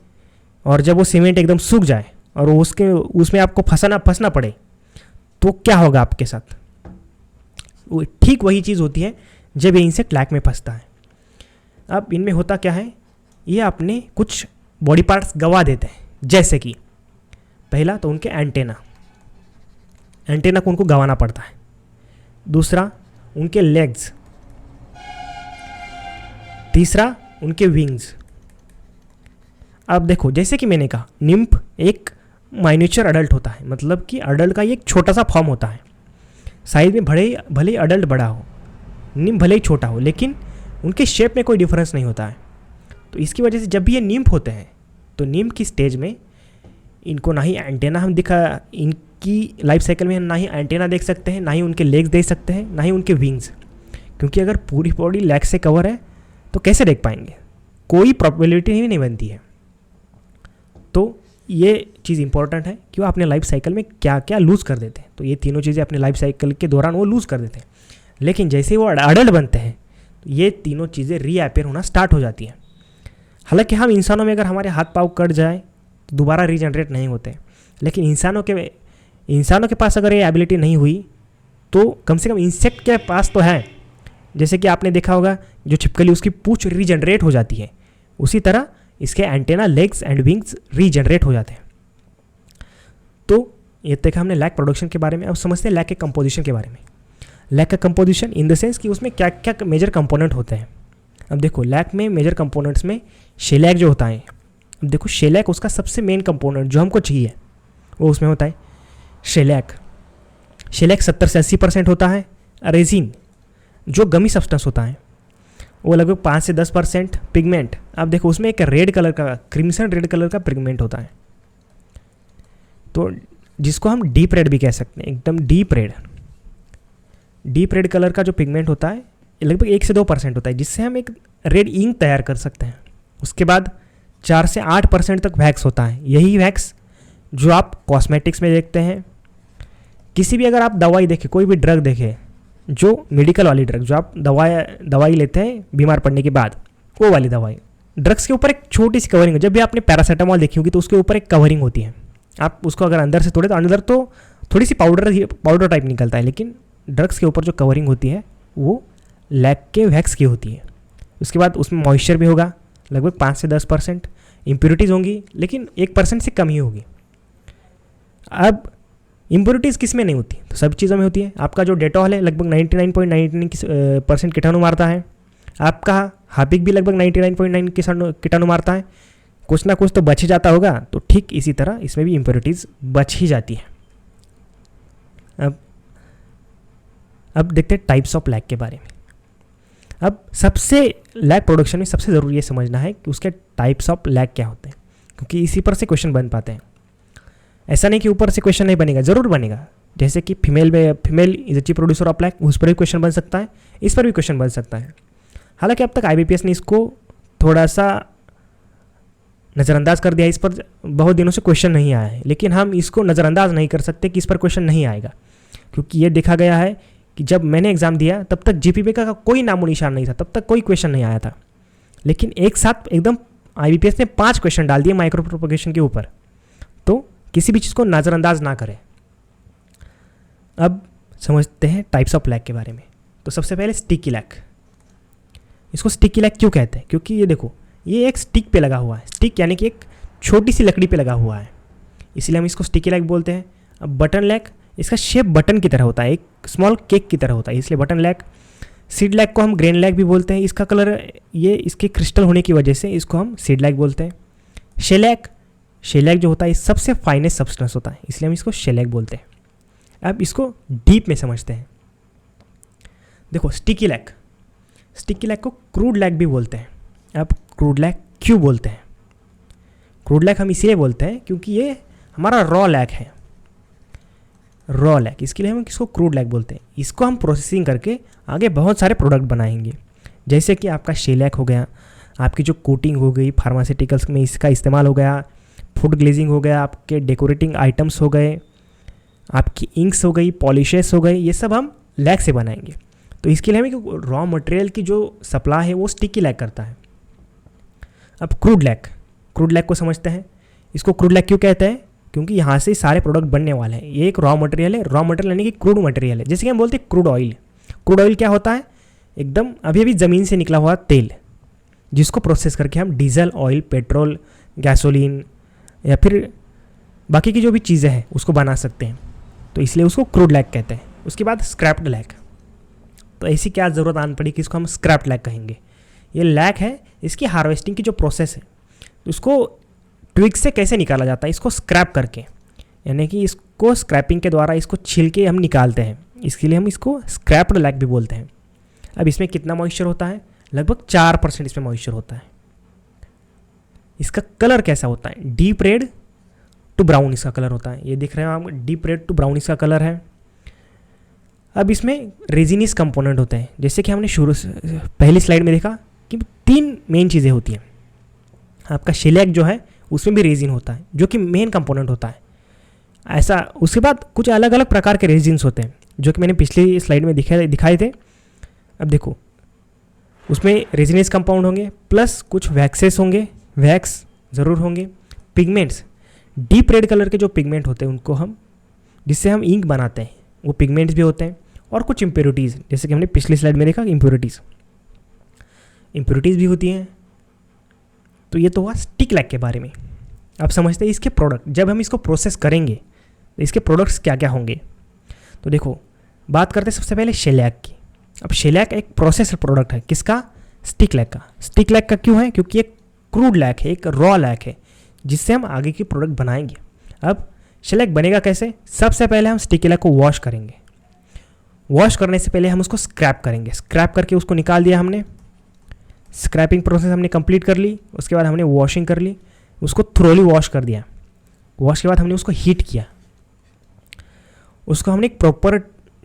और जब वो सीमेंट एकदम सूख जाए और उसमें आपको फंसना पड़े तो क्या होगा आपके साथ, वो ठीक वही चीज़ होती है जब ये इंसेक्ट लैक में फंसता है। अब इनमें होता क्या है, ये अपने कुछ बॉडी पार्ट्स गवा देते हैं, जैसे कि पहला तो उनके एंटेना को उनको गंवाना पड़ता है। दूसरा उनके लेग्स, तीसरा उनके विंग्स। अब देखो जैसे कि मैंने कहा निम्फ एक माइन्यूचर अडल्ट होता है, मतलब कि अडल्ट का ये एक छोटा सा फॉर्म होता है, साइज में भले ही अडल्ट बड़ा हो, निम्फ भले ही छोटा हो, लेकिन उनके शेप में कोई डिफरेंस नहीं होता है। तो इसकी वजह से जब भी ये निम्फ होते हैं तो निम्फ की स्टेज में इनको ना ही एंटेना हम इनकी लाइफ साइकिल में हम ना ही एंटेना देख सकते हैं, ना ही उनके लेग्स देख सकते हैं, ना ही उनके विंग्स, क्योंकि अगर पूरी बॉडी लैक से कवर है तो कैसे देख पाएंगे, कोई प्रोबेबिलिटी ही नहीं बनती है। तो ये चीज़ इंपॉर्टेंट है कि वो अपने लाइफ साइकिल में क्या क्या लूज़ कर देते हैं। तो ये तीनों चीज़ें अपने लाइफ साइकिल के दौरान वो लूज़ कर देते हैं, लेकिन जैसे वो अडल्ट बनते हैं तो ये तीनों चीज़ें रीअपेयर होना स्टार्ट हो जाती हैं। हालांकि हम इंसानों में अगर हमारे हाथ पाँव कट जाए तो दोबारा रीजनरेट नहीं होते, लेकिन इंसानों के पास अगर ये एबिलिटी नहीं हुई तो कम से कम इंसेक्ट के पास तो है। जैसे कि आपने देखा होगा जो छिपकली उसकी पूंछ रीजनरेट हो जाती है, उसी तरह इसके antenna, legs and wings regenerate हो जाते हैं। तो ये देखा हमने लैक प्रोडक्शन के बारे में। अब समझते हैं लैक के कंपोजिशन के बारे में। लैक का कंपोजिशन इन द सेंस कि उसमें क्या क्या मेजर कंपोनेंट होते हैं। अब देखो लैक में मेजर कंपोनेंट्स में शेलैक जो होता है, अब देखो शेलैक उसका सबसे मेन कंपोनेंट जो हमको चाहिए वो उसमें होता है शेलैक। शेलैक 70 से 80% होता है। रेजिन जो गमी सब्सटेंस होता है वो लगभग 5 से 10%। पिगमेंट, अब देखो उसमें एक रेड कलर का, क्रिम्सन रेड कलर का पिगमेंट होता है, तो जिसको हम डीप रेड भी कह सकते हैं, एकदम डीप रेड कलर का जो पिगमेंट होता है लगभग 1 से 2% होता है, जिससे हम एक रेड इंक तैयार कर सकते हैं। उसके बाद 4 से 8% तक वैक्स होता है। यही वैक्स जो आप कॉस्मेटिक्स में देखते हैं, किसी भी अगर आप दवाई देखें, कोई भी ड्रग देखें, जो मेडिकल वाली ड्रग, जो आप दवाई लेते हैं बीमार पड़ने के बाद, वो वाली दवाई, ड्रग्स के ऊपर एक छोटी सी कवरिंग, जब भी आपने पैरासीटामोल देखी होगी तो उसके ऊपर एक कवरिंग होती है। आप उसको अगर अंदर से तोड़े तो अंदर तो थोड़ी सी पाउडर टाइप निकलता है, लेकिन ड्रग्स के ऊपर जो कवरिंग होती है वो लैक के वैक्स की होती है। उसके बाद उसमें मॉइस्चर भी होगा, लगभग 5 से 10%। इम्प्योरिटीज़ होंगी, लेकिन 1% से कम ही होगी। अब इम्प्योरिटीज़ किस में नहीं होती? तो सब चीज़ों में होती है। आपका जो डेटॉल है लगभग 99.99% कीटाणु मारता है। आपका हार्पिक भी लगभग 99.9 कीटाणु मारता है। कुछ ना कुछ तो बच ही जाता होगा, तो ठीक इसी तरह इसमें भी इम्प्योरिटीज़ बच ही जाती है। अब देखते हैं टाइप्स ऑफ लैक के बारे में। अब सबसे लैक प्रोडक्शन में सबसे ज़रूरी ये समझना है कि उसके टाइप्स ऑफ लैक क्या होते हैं, क्योंकि इसी पर से क्वेश्चन बन पाते हैं। ऐसा नहीं कि ऊपर से क्वेश्चन नहीं बनेगा, ज़रूर बनेगा। जैसे कि female is a chief producer of lac, उस पर भी क्वेश्चन बन सकता है, इस पर भी क्वेश्चन बन सकता है। हालांकि अब तक IBPS ने इसको थोड़ा सा नज़रअंदाज कर दिया, इस पर बहुत दिनों से क्वेश्चन नहीं आया है, लेकिन हम इसको नज़रअंदाज नहीं कर सकते कि इस पर क्वेश्चन नहीं आएगा, क्योंकि ये देखा गया है कि जब मैंने एग्ज़ाम दिया तब तक GPP का कोई नामो निशान नहीं था, तब तक कोई क्वेश्चन नहीं आया था। लेकिन एक साथ एकदम IBPS ने 5 क्वेश्चन डाल दिए माइक्रो प्रोपगेशन के ऊपर, तो किसी भी चीज़ को नज़रअंदाज ना करें। अब समझते हैं टाइप्स ऑफ लैक के बारे में। तो सबसे पहले स्टिकी लैक। इसको स्टिकी लैक क्यों कहते हैं? क्योंकि ये देखो, ये एक स्टिक पे लगा हुआ है। स्टिक यानी कि एक छोटी सी लकड़ी पे लगा हुआ है, इसलिए हम इसको स्टिकी लैक बोलते हैं। अब बटन लैक, इसका शेप बटन की तरह होता है, एक स्मॉल केक की तरह होता है, इसलिए बटन लैक। सीड लैक को हम ग्रेन लैक भी बोलते हैं, इसका कलर ये इसके क्रिस्टल होने की वजह से इसको हम सीड लैक बोलते हैं। शेलैक जो होता है सबसे फाइनेस्ट सब्सटेंस होता है, इसलिए हम इसको शेलैक बोलते हैं। अब इसको डीप में समझते हैं। देखो स्टिकी लैक को क्रूड लैक भी बोलते हैं। अब क्रूड लैक क्यों बोलते हैं? क्रूड लैक हम इसलिए बोलते हैं क्योंकि ये हमारा रॉ लैक है, रॉ लैक, इसके लिए हम इसको क्रूड लैक बोलते हैं। इसको हम प्रोसेसिंग करके आगे बहुत सारे प्रोडक्ट बनाएंगे, जैसे कि आपका शेलैक हो गया, आपकी जो कोटिंग हो गई फार्मास्यूटिकल्स में इसका इस्तेमाल हो गया, फूड ग्लेजिंग हो गया, आपके डेकोरेटिंग आइटम्स हो गए, आपकी इंक्स हो गई, पॉलिशेस हो गए, ये सब हम लैक से बनाएंगे। तो इसके लिए हमें रॉ मटेरियल की जो सप्लाई है वो स्टिकी लैक करता है। अब क्रूड लैक को समझते हैं। इसको क्रूड लैक क्यों कहते हैं? क्योंकि यहाँ से सारे प्रोडक्ट बनने वाले हैं। ये एक रॉ मटेरियल है, रॉ मटेरियल यानी कि क्रूड मटेरियल है। जैसे कि हम बोलते हैं क्रूड ऑयल। क्रूड ऑयल क्या होता है? एकदम अभी अभी ज़मीन से निकला हुआ तेल, जिसको प्रोसेस करके हम डीजल, ऑयल, पेट्रोल, गैसोलीन या फिर बाकी की जो भी चीज़ें हैं उसको बना सकते हैं, तो इसलिए उसको क्रूड लैक कहते हैं। उसके बाद स्क्रैप्ड लैक। तो ऐसी क्या ज़रूरत आन पड़ी कि इसको हम स्क्रैप्ड लैक कहेंगे? ये लैक है, इसकी हार्वेस्टिंग की जो प्रोसेस है, तो इसको ट्विग से कैसे निकाला जाता है? इसको स्क्रैप करके, यानी कि इसको स्क्रैपिंग के द्वारा इसको छील के हम निकालते हैं, इसके लिए हम इसको स्क्रैप्ड लैक भी बोलते हैं। अब इसमें कितना मॉइस्चर होता है? लगभग 4% इसमें मॉइस्चर होता है। इसका कलर कैसा होता है? डीप रेड टू ब्राउन इसका कलर होता है। ये दिख रहे हैं आप, डीप रेड टू ब्राउन इसका कलर है। अब इसमें रेजिनियस कंपोनेंट होते हैं, जैसे कि हमने शुरू से पहली स्लाइड में देखा कि 3 मेन चीज़ें होती हैं। आपका शेलैक जो है उसमें भी रेजिन होता है, जो कि मेन कंपोनेंट होता है। ऐसा उसके बाद कुछ अलग अलग प्रकार के रेजिन्स होते हैं, जो कि मैंने पिछली स्लाइड में दिखाए थे। अब देखो, उसमें रेजिनियस कंपाउंड होंगे, प्लस कुछ वैक्सेस होंगे, वैक्स ज़रूर होंगे, पिगमेंट्स, डीप रेड कलर के जो पिगमेंट होते हैं उनको हम, जिससे हम इंक बनाते हैं, वो पिगमेंट्स भी होते हैं, और कुछ इम्प्योरिटीज़, जैसे कि हमने पिछली स्लाइड में देखा इम्प्योरिटीज़ भी होती हैं। तो ये तो हुआ स्टिक लैक के बारे में। अब समझते हैं इसके प्रोडक्ट। जब हम इसको प्रोसेस करेंगे तो इसके प्रोडक्ट्स क्या क्या होंगे। तो देखो, बात करते हैं सबसे पहले शेलैक की। अब शेलैक एक प्रोसेसर प्रोडक्ट है, किसका? स्टिक लैक का। स्टिक लैक का क्यों है? क्योंकि एक क्रूड लैक है, एक रॉ लैक है, जिससे हम आगे की प्रोडक्ट बनाएंगे। अब शेलैक बनेगा कैसे? सबसे पहले हम स्टिकी लैक को वॉश करेंगे। वॉश करने से पहले हम उसको स्क्रैप करेंगे। स्क्रैप करके उसको निकाल दिया हमने, स्क्रैपिंग प्रोसेस हमने कंप्लीट कर ली। उसके बाद हमने वॉशिंग कर ली, उसको थ्रोली वॉश कर दिया। वॉश के बाद हमने उसको हीट किया, उसको हमने एक प्रॉपर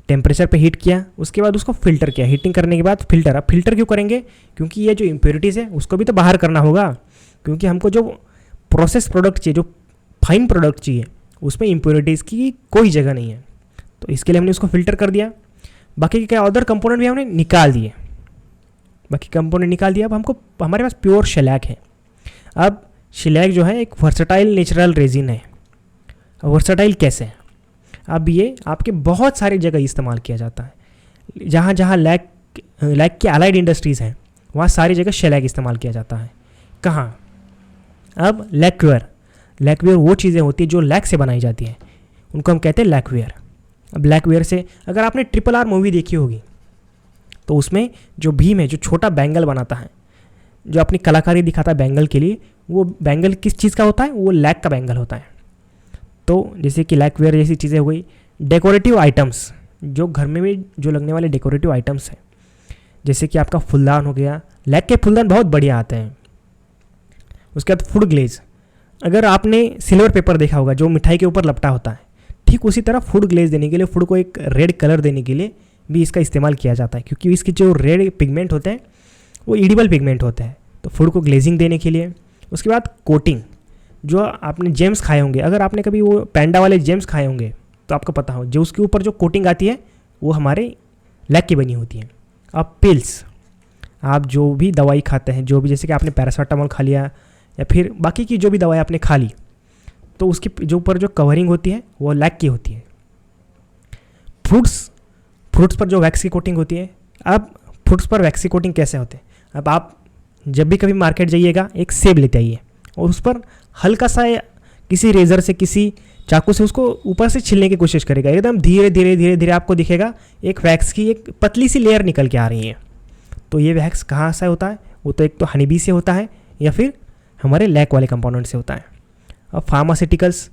टेम्परेचर पे हीट किया, उसके बाद उसको फिल्टर किया, हीटिंग करने के बाद फिल्टर। अब फिल्टर क्यों करेंगे? क्योंकि ये जो इम्प्योरिटीज़ है उसको भी तो बाहर करना होगा, क्योंकि हमको जो प्रोसेस प्रोडक्ट चाहिए, जो फाइन प्रोडक्ट चाहिए, उसमें इम्प्योरिटीज़ की कोई जगह नहीं है। तो इसके लिए हमने उसको फिल्टर कर दिया। बाकी के क्या अदर कंपोनेंट भी हमने निकाल दिए, बाकी कंपोनेंट निकाल दिया। अब हमको हमारे पास प्योर शेलैक है। अब शेलैक जो है एक वर्सेटाइल नेचुरल रेजिन है। वर्सेटाइल कैसे है? अब ये आपके बहुत सारी जगह इस्तेमाल किया जाता है। जहाँ जहाँ लैक की अलाइड इंडस्ट्रीज़ हैं वहाँ सारी जगह शेलैक इस्तेमाल किया जाता है। कहाँ? अब लैकवेयर वो चीज़ें होती हैं जो लैक से बनाई जाती हैं, उनको हम कहते हैं लैकवेयर। अब लैकवेयर से, अगर आपने RRR मूवी देखी होगी तो उसमें जो भीम है, जो छोटा बैंगल बनाता है, जो अपनी कलाकारी दिखाता है बैंगल के लिए, वो बैंगल किस चीज़ का होता है? वो लैक का बैंगल होता है। तो जैसे कि लैकवेयर जैसी चीज़ें हो गई। डेकोरेटिव आइटम्स, जो घर में भी जो लगने वाले डेकोरेटिव आइटम्स हैं, जैसे कि आपका फुलदान हो गया। लैक के फुलदान बहुत बढ़िया आते हैं। उसके बाद फूड ग्लेज, अगर आपने सिल्वर पेपर देखा होगा जो मिठाई के ऊपर लपटा होता है, ठीक उसी तरह फूड ग्लेज देने के लिए, फूड को एक रेड कलर देने के लिए भी इसका इस्तेमाल किया जाता है, क्योंकि इसके जो रेड पिगमेंट होते हैं वो ईडिबल पिगमेंट होते हैं। तो फूड को ग्लेजिंग देने के लिए। उसके बाद कोटिंग, जो आपने जेम्स खाए होंगे, अगर आपने कभी वो पैंडा वाले जेम्स खाए होंगे तो आपको पता हो, जो उसके ऊपर जो कोटिंग आती है वो हमारे लैक की बनी होती है। अब पिल्स, आप जो भी दवाई खाते हैं, जो भी, जैसे कि आपने पैरासीटामोल खा लिया या फिर बाकी की जो भी दवाई आपने खा ली, तो उसकी जो ऊपर जो कवरिंग होती है वो लैक की होती है। फ्रूट्स पर जो वैक्स की कोटिंग होती है। अब फ्रूट्स पर वैक्स की कोटिंग कैसे होते हैं? अब आप जब भी कभी मार्केट जाइएगा, एक सेब लेते आइए और उस पर हल्का सा किसी रेज़र से, किसी चाकू से उसको ऊपर से छीलने की कोशिश करेगा। एकदम धीरे धीरे धीरे धीरे आपको दिखेगा एक वैक्स की एक पतली सी लेयर निकल के आ रही है। तो ये वैक्स कहाँ से होता है? वो तो एक तो हनीबी से होता है या फिर हमारे लैक वाले कंपोनेंट से होता है। अब फार्मास्यूटिकल्स,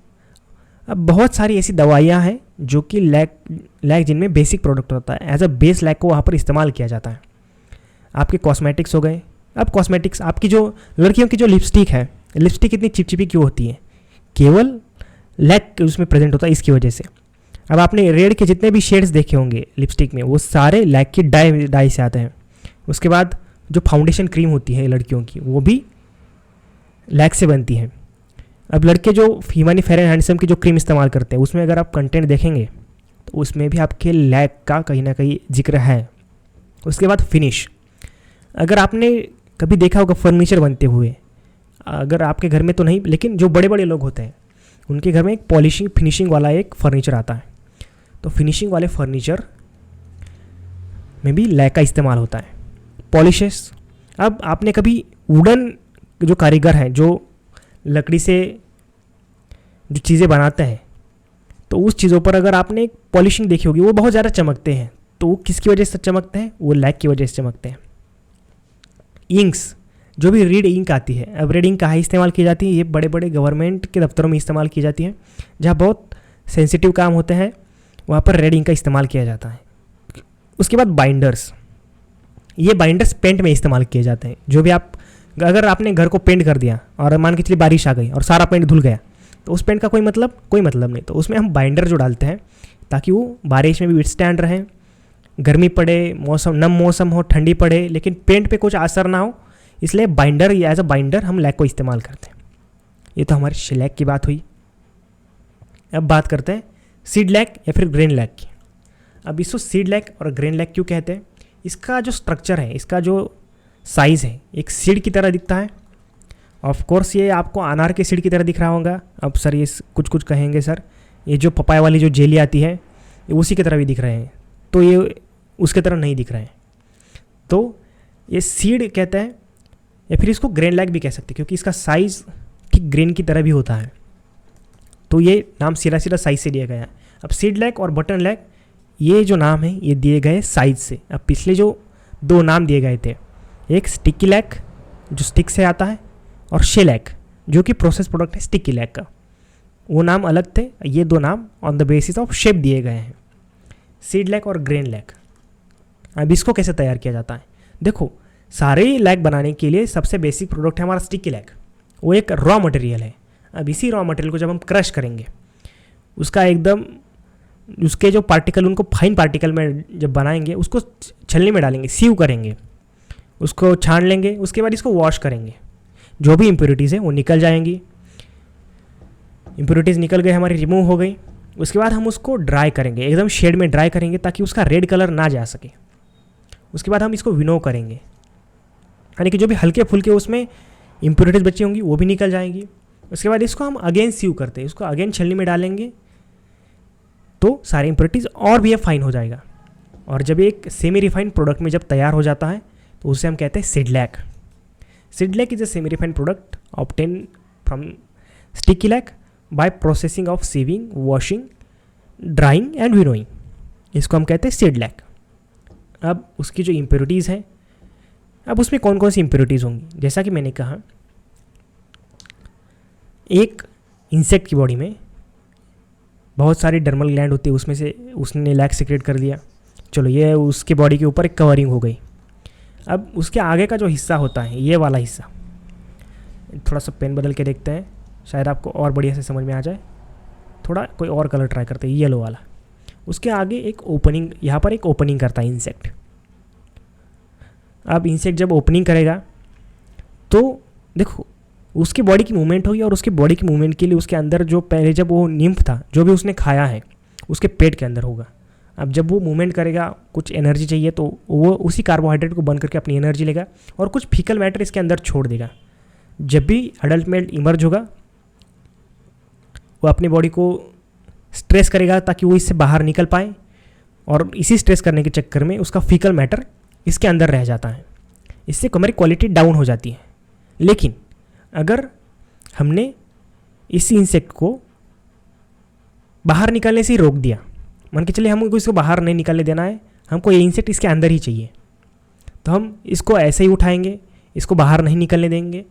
अब बहुत सारी ऐसी दवाइयाँ हैं जो कि लैक जिनमें बेसिक प्रोडक्ट होता है, एज अ बेस लैक को वहाँ पर इस्तेमाल किया जाता है। आपके कॉस्मेटिक्स हो गए। अब कॉस्मेटिक्स, आपकी जो लड़कियों की जो लिपस्टिक है, लिपस्टिक इतनी चिपचिपी क्यों होती है? केवल लैक उसमें प्रेजेंट होता है, इसकी वजह से। अब आपने रेड के जितने भी शेड्स देखे होंगे लिपस्टिक में, वो सारे लैक की डाई से आते हैं। उसके बाद जो फाउंडेशन क्रीम होती है लड़कियों की, वो भी लैक से बनती है। अब लड़के जो हिमानी फेयर एंड हैंडसम की जो क्रीम इस्तेमाल करते हैं, उसमें अगर आप कंटेंट देखेंगे तो उसमें भी आपके लैक का कहीं ना कहीं जिक्र है। उसके बाद फिनिश, अगर आपने कभी देखा होगा फर्नीचर बनते हुए, अगर आपके घर में तो नहीं, लेकिन जो बड़े बड़े लोग होते हैं उनके घर में एक पॉलिशिंग फिनिशिंग वाला एक फर्नीचर आता है। तो फिनिशिंग वाले फर्नीचर में भी लैक का इस्तेमाल होता है। पॉलिशेस, अब आपने कभी वुडन जो कारीगर हैं, जो लकड़ी से जो चीज़ें बनाते हैं, तो उस चीज़ों पर अगर आपने एक पॉलिशिंग देखी होगी, वो बहुत ज़्यादा चमकते हैं। तो वो किसकी वजह से चमकते हैं? वो लैक की वजह से चमकते हैं। इंक्स, जो भी रेड इंक आती है, अब रेड इंक कहाँ इस्तेमाल की जाती है? ये बड़े बड़े गवर्नमेंट के दफ्तरों में इस्तेमाल की जाती है, जहाँ बहुत सेंसिटिव काम होते हैं, वहाँ पर रेड इंक का इस्तेमाल किया जाता है। उसके बाद बाइंडर्स, ये बाइंडर्स पेंट में इस्तेमाल किए जाते हैं। जो भी आप, अगर आपने घर को पेंट कर दिया और मान के चलिए बारिश आ गई और सारा पेंट धुल गया, तो उस पेंट का कोई मतलब नहीं। तो उसमें हम बाइंडर जो डालते हैं ताकि वो बारिश में भी विथस्टैंड रहे, गर्मी पड़े, मौसम नम मौसम हो, ठंडी पड़े, लेकिन पेंट पे कुछ असर ना हो, इसलिए बाइंडर या एज अ बाइंडर हम लैक को इस्तेमाल करते हैं। ये तो हमारी शेलैक की बात हुई। अब बात करते हैं सीड लैक या फिर ग्रेन लैक की। अब इसको सीड लैक और ग्रेन लैक क्यों कहते हैं? इसका जो स्ट्रक्चर है, इसका जो साइज़ है, एक सीड की तरह दिखता है। ऑफ कोर्स ये आपको अनार के सीड की तरह दिख रहा होगा। अब सर ये कुछ कहेंगे सर, ये जो पपाया वाली जो जेली आती है ये उसी की तरह भी दिख रहे हैं, तो ये उसके तरह नहीं दिख रहे हैं। तो ये सीड कहते हैं, या फिर इसको ग्रेन लैक भी कह सकते हैं, क्योंकि इसका साइज़ ठीक ग्रेन की तरह भी होता है। तो ये नाम सीधा साइज़ से दिया गया है। अब सीड लैक और बटन लैक, ये जो नाम है ये दिए गए साइज़ से। अब पिछले जो दो नाम दिए गए थे, एक स्टिकी लैक जो स्टिक से आता है, और शेलैक जो कि प्रोसेस प्रोडक्ट है स्टिकी लैक का, वो नाम अलग थे। ये दो नाम on the basis of shape दिए गए हैं, सीड लैक और ग्रेन लैक। अब इसको कैसे तैयार किया जाता है? देखो, सारे लैक बनाने के लिए सबसे बेसिक प्रोडक्ट है हमारा स्टिकी लैक। वो एक रॉ मटेरियल है। अब इसी रॉ मटेरियल को जब हम क्रश करेंगे, उसका एकदम उसके जो पार्टिकल, उनको फाइन पार्टिकल में जब बनाएंगे उसको छलनी में डालेंगे, सीव करेंगे, उसको छान लेंगे, उसके बाद इसको वॉश करेंगे, जो भी इम्प्योरिटीज़ है वो निकल जाएंगी। इम्प्योरिटीज़ निकल गए, हमारी रिमूव हो गई। उसके बाद हम उसको ड्राई करेंगे, एकदम शेड में ड्राई करेंगे ताकि उसका रेड कलर ना जा सके। उसके बाद हम इसको विनो करेंगे, यानी कि जो भी हल्के फुल्के उसमें इम्प्योरिटीज़ बची होंगी वो भी निकल जाएंगी। उसके बाद इसको हम अगेन सीव करते हैं, इसको अगेन छलनी में डालेंगे तो सारी इम्प्योरिटीज़ और भी फाइन हो जाएगा। और जब एक सेमी रिफाइंड प्रोडक्ट में जब तैयार हो जाता है तो उसे हम कहते हैं seed lac. Seed lac is a semi refined product obtain from sticky lac by processing of sieving, washing, drying and winnowing. इसको हम कहते हैं सीड लैक। अब उसकी जो इम्प्योरिटीज़ हैं, अब उसमें कौन कौन सी इम्प्योरिटीज़ होंगी, जैसा कि मैंने कहा, एक इंसेक्ट की बॉडी में बहुत सारी डर्मल ग्लैंड होती है, उसमें से उसने लैक सीक्रेट कर दिया, चलो ये उसकी बॉडी के ऊपर एक कवरिंग हो गई। अब उसके आगे का जो हिस्सा होता है, ये वाला हिस्सा, थोड़ा सा पेन बदल के देखते हैं, शायद आपको और बढ़िया से समझ में आ जाए। थोड़ा कोई और कलर ट्राई करते हैं, येलो वाला। उसके आगे एक ओपनिंग, यहाँ पर एक ओपनिंग करता है इंसेक्ट। अब इंसेक्ट जब ओपनिंग करेगा तो देखो उसकी बॉडी की मूवमेंट होगी, और उसकी बॉडी की मूवमेंट के लिए उसके अंदर जो पहले जब वो निम्फ था, जो भी उसने खाया है, उसके पेट के अंदर होगा। अब जब वो मूवमेंट करेगा, कुछ एनर्जी चाहिए तो वो उसी कार्बोहाइड्रेट को बर्न करके अपनी एनर्जी लेगा और कुछ फीकल मैटर इसके अंदर छोड़ देगा। जब भी अडल्ट मेल इमर्ज होगा, वो अपनी बॉडी को स्ट्रेस करेगा ताकि वो इससे बाहर निकल पाए, और इसी स्ट्रेस करने के चक्कर में उसका फीकल मैटर इसके अंदर रह जाता है। इससे हमारी क्वालिटी डाउन हो जाती है। लेकिन अगर हमने इस इंसेक्ट को बाहर निकलने से ही रोक दिया, मान के चलिए हमको इसको बाहर नहीं निकलने देना है, हमको ये इंसेक्ट इसके अंदर ही चाहिए, तो हम इसको ऐसे ही उठाएंगे, इसको बाहर नहीं निकलने देंगे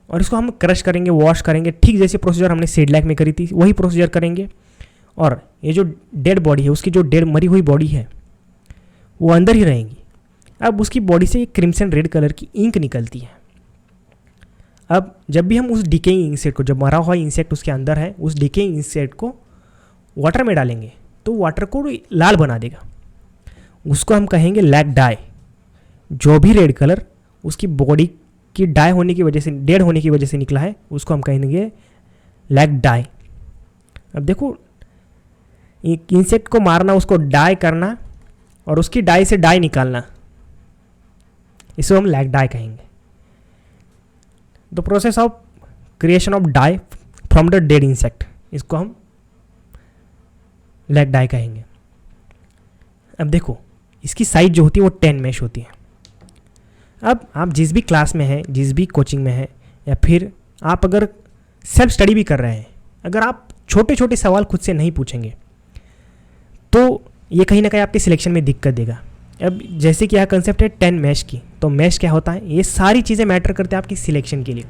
और इसको हम क्रश करेंगे, वॉश करेंगे। ठीक जैसे प्रोसीजर हमने सीड लैक में करी थी वही प्रोसीजर करेंगे। और ये जो डेड बॉडी है, उसकी जो डेड मरी हुई बॉडी है, वो अंदर ही रहेंगी। अब उसकी बॉडी से एक क्रिम्सन रेड कलर की इंक निकलती है। अब जब भी हम उस डिकेइंग इंसेक्ट को, जब मरा हुआ इंसेक्ट उसके अंदर है, उस डिकेइंग इंसेक्ट को वाटर में डालेंगे तो वाटर को लाल बना देगा। उसको हम कहेंगे लैक डाई। जो भी रेड कलर उसकी बॉडी की डाई होने की वजह से, डेड होने की वजह से निकला है, उसको हम कहेंगे लैक डाई। अब देखो, एक इंसेक्ट को मारना, उसको डाई करना और उसकी डाई से डाई निकालना, इसको हम लैक डाई कहेंगे। The process of creation of dye from the dead insect, इसको हम लैक डाई कहेंगे। अब देखो, इसकी साइज जो होती है वो 10 मैश होती है। अब आप जिस भी क्लास में हैं, जिस भी कोचिंग में हैं, या फिर आप अगर सेल्फ स्टडी भी कर रहे हैं, अगर आप छोटे छोटे सवाल खुद से नहीं पूछेंगे तो ये कहीं ना कहीं आपके सिलेक्शन में दिक्कत देगा। अब जैसे कि यह कंसेप्ट है 10 मैश की, तो मैश क्या होता है, ये सारी चीज़ें मैटर करते हैं आपकी सिलेक्शन के लिए।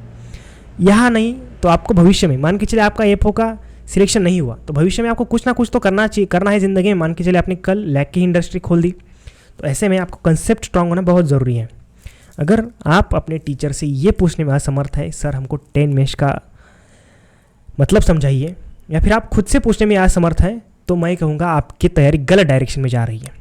यहाँ नहीं तो आपको भविष्य में, मान के चले आपका एफओ का सिलेक्शन नहीं हुआ, तो भविष्य में आपको कुछ ना कुछ तो करना है ज़िंदगी में। मान के चले आपने कल लैक की इंडस्ट्री खोल दी, तो ऐसे में आपको कंसेप्ट स्ट्रांग होना बहुत ज़रूरी है। अगर आप अपने टीचर से ये पूछने में असमर्थ है, सर हमको 10 मैश का मतलब समझाइए, या फिर आप खुद से पूछने में असमर्थ हैं, तो मैं कहूँगा आपकी तैयारी गलत डायरेक्शन में जा रही है।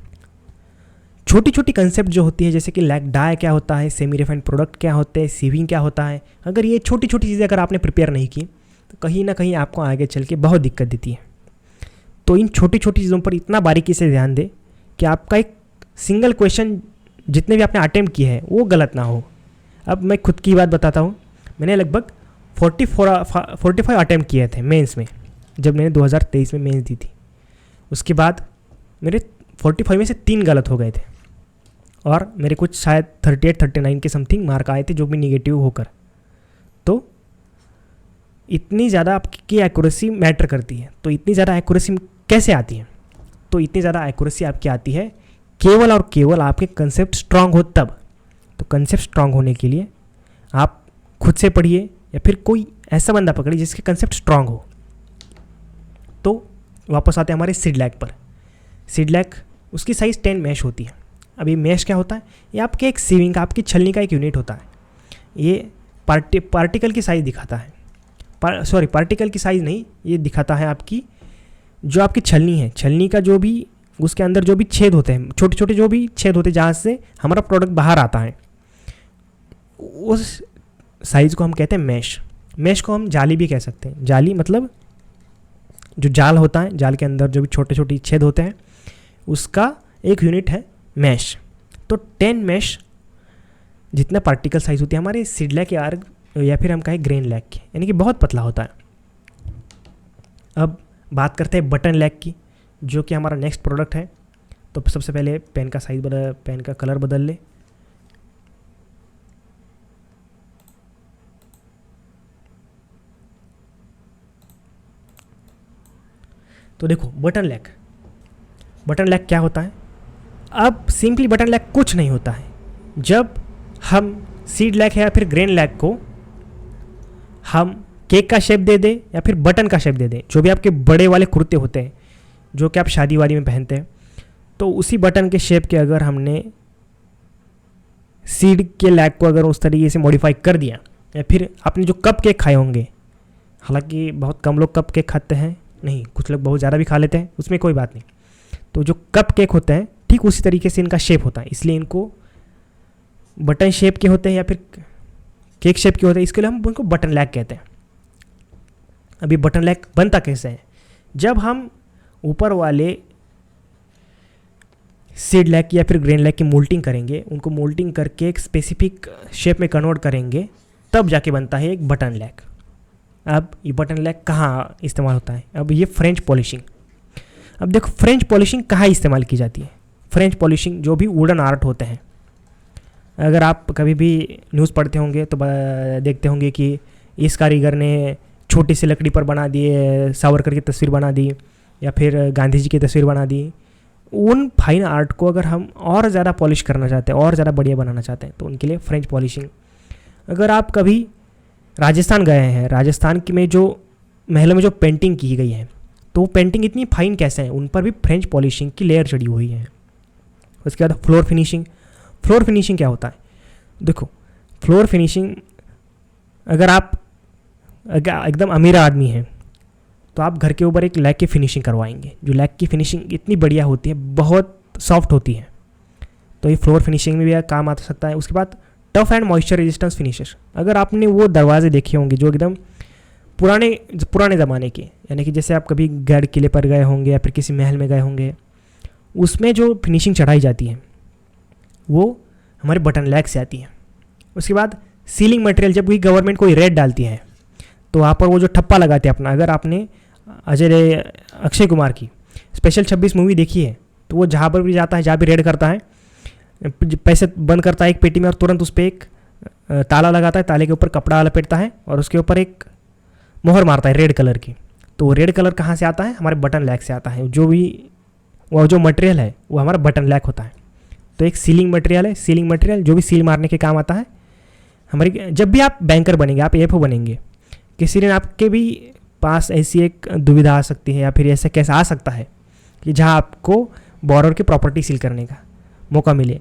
छोटी छोटी कंसेप्ट जो होती है, जैसे कि लैक डाई क्या होता है, सेमी रिफाइंड प्रोडक्ट क्या होते हैं, सीविंग क्या होता है, अगर ये छोटी छोटी चीज़ें अगर आपने प्रिपेयर नहीं की तो कहीं ना कहीं आपको आगे चल के बहुत दिक्कत देती है। तो इन छोटी छोटी चीज़ों पर इतना बारीकी से ध्यान दें कि आपका एक सिंगल क्वेश्चन जितने भी आपने अटेम्प्ट किए हैं वो गलत ना हो। अब मैं खुद की बात बताता हूँ, मैंने लगभग 45 अटेम्प्ट किए थे मेंस में, जब मैंने 2023 में मेंस दी थी। उसके बाद मेरे 45 में से 3 गलत हो गए थे, और मेरे कुछ शायद 38-39 के समथिंग मार्क आए थे, जो भी निगेटिव होकर। तो इतनी ज़्यादा आपकी एक्यूरेसी मैटर करती है। तो इतनी ज़्यादा एक्यूरेसी कैसे आती है, तो इतनी ज़्यादा एक्यूरेसी आपकी आती है केवल और केवल आपके कंसेप्ट स्ट्रांग हो तब। तो कंसेप्ट स्ट्रांग होने के लिए आप खुद से पढ़िए, या फिर कोई ऐसा बंदा पकड़िए जिसके कंसेप्ट स्ट्रांग हो। तो वापस आते हैं हमारे सीड लैक पर। सीड लैक, उसकी साइज़ 10 मैश होती है। अब ये मैश क्या होता है, ये आपके एक सीविंग का, आपकी छलनी का एक यूनिट होता है। ये पार्टिकल की साइज़ दिखाता है, पार्टिकल की साइज़ नहीं, ये दिखाता है आपकी जो आपकी छलनी है, छलनी का जो भी उसके अंदर जो भी छेद होते हैं, छोटे छोटे जो भी छेद होते हैं जहाँ से हमारा प्रोडक्ट बाहर आता है, उस साइज़ को हम कहते हैं मैश। मैश को हम जाली भी कह सकते हैं। जाली मतलब जो जाल होता है, जाल के अंदर जो भी छोटे छोटे छेद होते हैं, उसका एक यूनिट है मैश। तो 10 मैश जितना पार्टिकल साइज होती है हमारे सीड लैक या फिर हम कहें ग्रेन लैक की, यानी कि बहुत पतला होता है। अब बात करते हैं बटन लैक की, जो कि हमारा नेक्स्ट प्रोडक्ट है। तो सबसे पहले पेन का साइज पेन का कलर बदल ले। तो देखो बटन लैक क्या होता है। अब सिंपली बटन लैक कुछ नहीं होता है। जब हम सीड लैक है या फिर ग्रेन लैक को हम केक का शेप दे दें या फिर बटन का शेप दे दें, जो भी आपके बड़े वाले कुर्ते होते हैं जो कि आप शादी वादी में पहनते हैं, तो उसी बटन के शेप के अगर हमने सीड के लैक को अगर उस तरीके से मॉडिफाई कर दिया, या फिर आपने जो कप केक खाए होंगे, हालांकि बहुत कम लोग कप केक खाते हैं, नहीं कुछ लोग बहुत ज़्यादा भी खा लेते हैं, उसमें कोई बात नहीं। तो जो कप केक होते हैं ठीक उसी तरीके से इनका शेप होता है, इसलिए इनको बटन शेप के होते हैं या फिर केक शेप के होते हैं, इसके लिए हम उनको बटन लैक कहते हैं। अभी बटन लैक बनता कैसे है, जब हम ऊपर वाले सीड लैक या फिर ग्रेन लैक की मोल्टिंग करेंगे, उनको मोल्टिंग करके एक स्पेसिफिक शेप में कन्वर्ट करेंगे, तब जाके बनता है एक बटन लैक। अब ये बटन लैक कहाँ इस्तेमाल होता है, अब ये फ्रेंच पॉलिशिंग। अब देखो फ्रेंच पॉलिशिंग कहाँ इस्तेमाल की जाती है। फ्रेंच पॉलिशिंग जो भी वुडन आर्ट होते हैं, अगर आप कभी भी न्यूज़ पढ़ते होंगे तो देखते होंगे कि इस कारीगर ने छोटी सी लकड़ी पर बना दिए सावरकर की तस्वीर बना दी या फिर गांधी जी की तस्वीर बना दी। उन फाइन आर्ट को अगर हम और ज़्यादा पॉलिश करना चाहते हैं और ज़्यादा बढ़िया बनाना चाहते हैं तो उनके लिए फ्रेंच पॉलिशिंग। अगर आप कभी राजस्थान गए हैं, राजस्थान की में जो महलों में जो पेंटिंग की गई है, तो वो पेंटिंग इतनी फाइन कैसे है, उन पर भी फ्रेंच पॉलिशिंग की लेयर चढ़ी हुई है। उसके बाद फ्लोर फिनिशिंग। फ्लोर फिनिशिंग क्या होता है, देखो फ्लोर फिनिशिंग, अगर आप एकदम अमीर आदमी हैं तो आप घर के ऊपर एक लैक की फिनिशिंग करवाएंगे, जो लैक की फिनिशिंग इतनी बढ़िया होती है, बहुत सॉफ्ट होती है, तो ये फ्लोर फिनिशिंग में भी काम आ सकता है। उसके बाद tough and moisture resistance finishes. अगर आपने वो दरवाजे देखे होंगे जो एकदम पुराने ज़माने के, यानी कि जैसे आप कभी गढ़ किले पर गए होंगे या फिर किसी महल में गए होंगे, उसमें जो फिनिशिंग चढ़ाई जाती है वो हमारे बटन लैक से आती है। उसके बाद सीलिंग मटेरियल, जब भी गवर्नमेंट कोई रेड डालती है तो वहाँ पर वो जो ठप्पा लगाते हैं अपना, अगर आपने अक्षय कुमार की स्पेशल 26 मूवी देखी है तो वो जहाँ पर भी जाता है, जहाँ भी रेड करता है, पैसे बंद करता है एक पेटी में और तुरंत उस पर एक ताला लगाता है, ताले के ऊपर कपड़ा लपेटता है और उसके ऊपर एक मोहर मारता है रेड कलर की। तो वो रेड कलर कहाँ से आता है, हमारे बटन लैक से आता है। जो भी वो जो मटेरियल है वो हमारा बटन लैक होता है। तो एक सीलिंग मटेरियल है, सीलिंग मटेरियल जो भी सील मारने के काम आता है। हमारी जब भी आप बैंकर बनेंगे, आप एएफओ बनेंगे, किसी दिन आपके भी पास ऐसी एक दुविधा आ सकती है या फिर ऐसा कैसा आ सकता है कि जहाँ आपको बोरोर की प्रॉपर्टी सील करने का मौका मिले,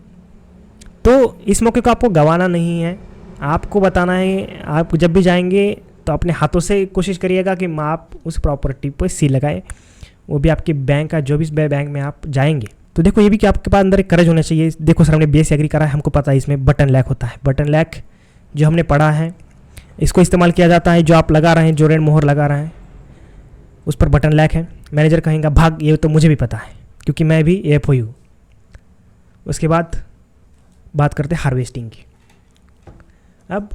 तो इस मौके को आपको गंवाना नहीं है। आपको बताना है, आप जब भी जाएंगे तो अपने हाथों से कोशिश करिएगा कि आप उस प्रॉपर्टी पर सील लगाएं, वो भी आपके बैंक का, जो भी बैंक में आप जाएंगे। तो देखो ये भी कि आपके पास अंदर एक करेज होना चाहिए। देखो सर हमने बीएससी एग्री करा है, हमको पता है इसमें बटन लैक होता है। बटन लैक जो हमने पढ़ा है, इसको इस्तेमाल किया जाता है, जो आप लगा रहे हैं, जो रेड मोहर लगा रहे हैं उस पर बटन लैक है। मैनेजर कहेंगे भाग, ये तो मुझे भी पता है क्योंकि मैं भी एएफओ हूँ। उसके बाद बात करते हैं हार्वेस्टिंग की। अब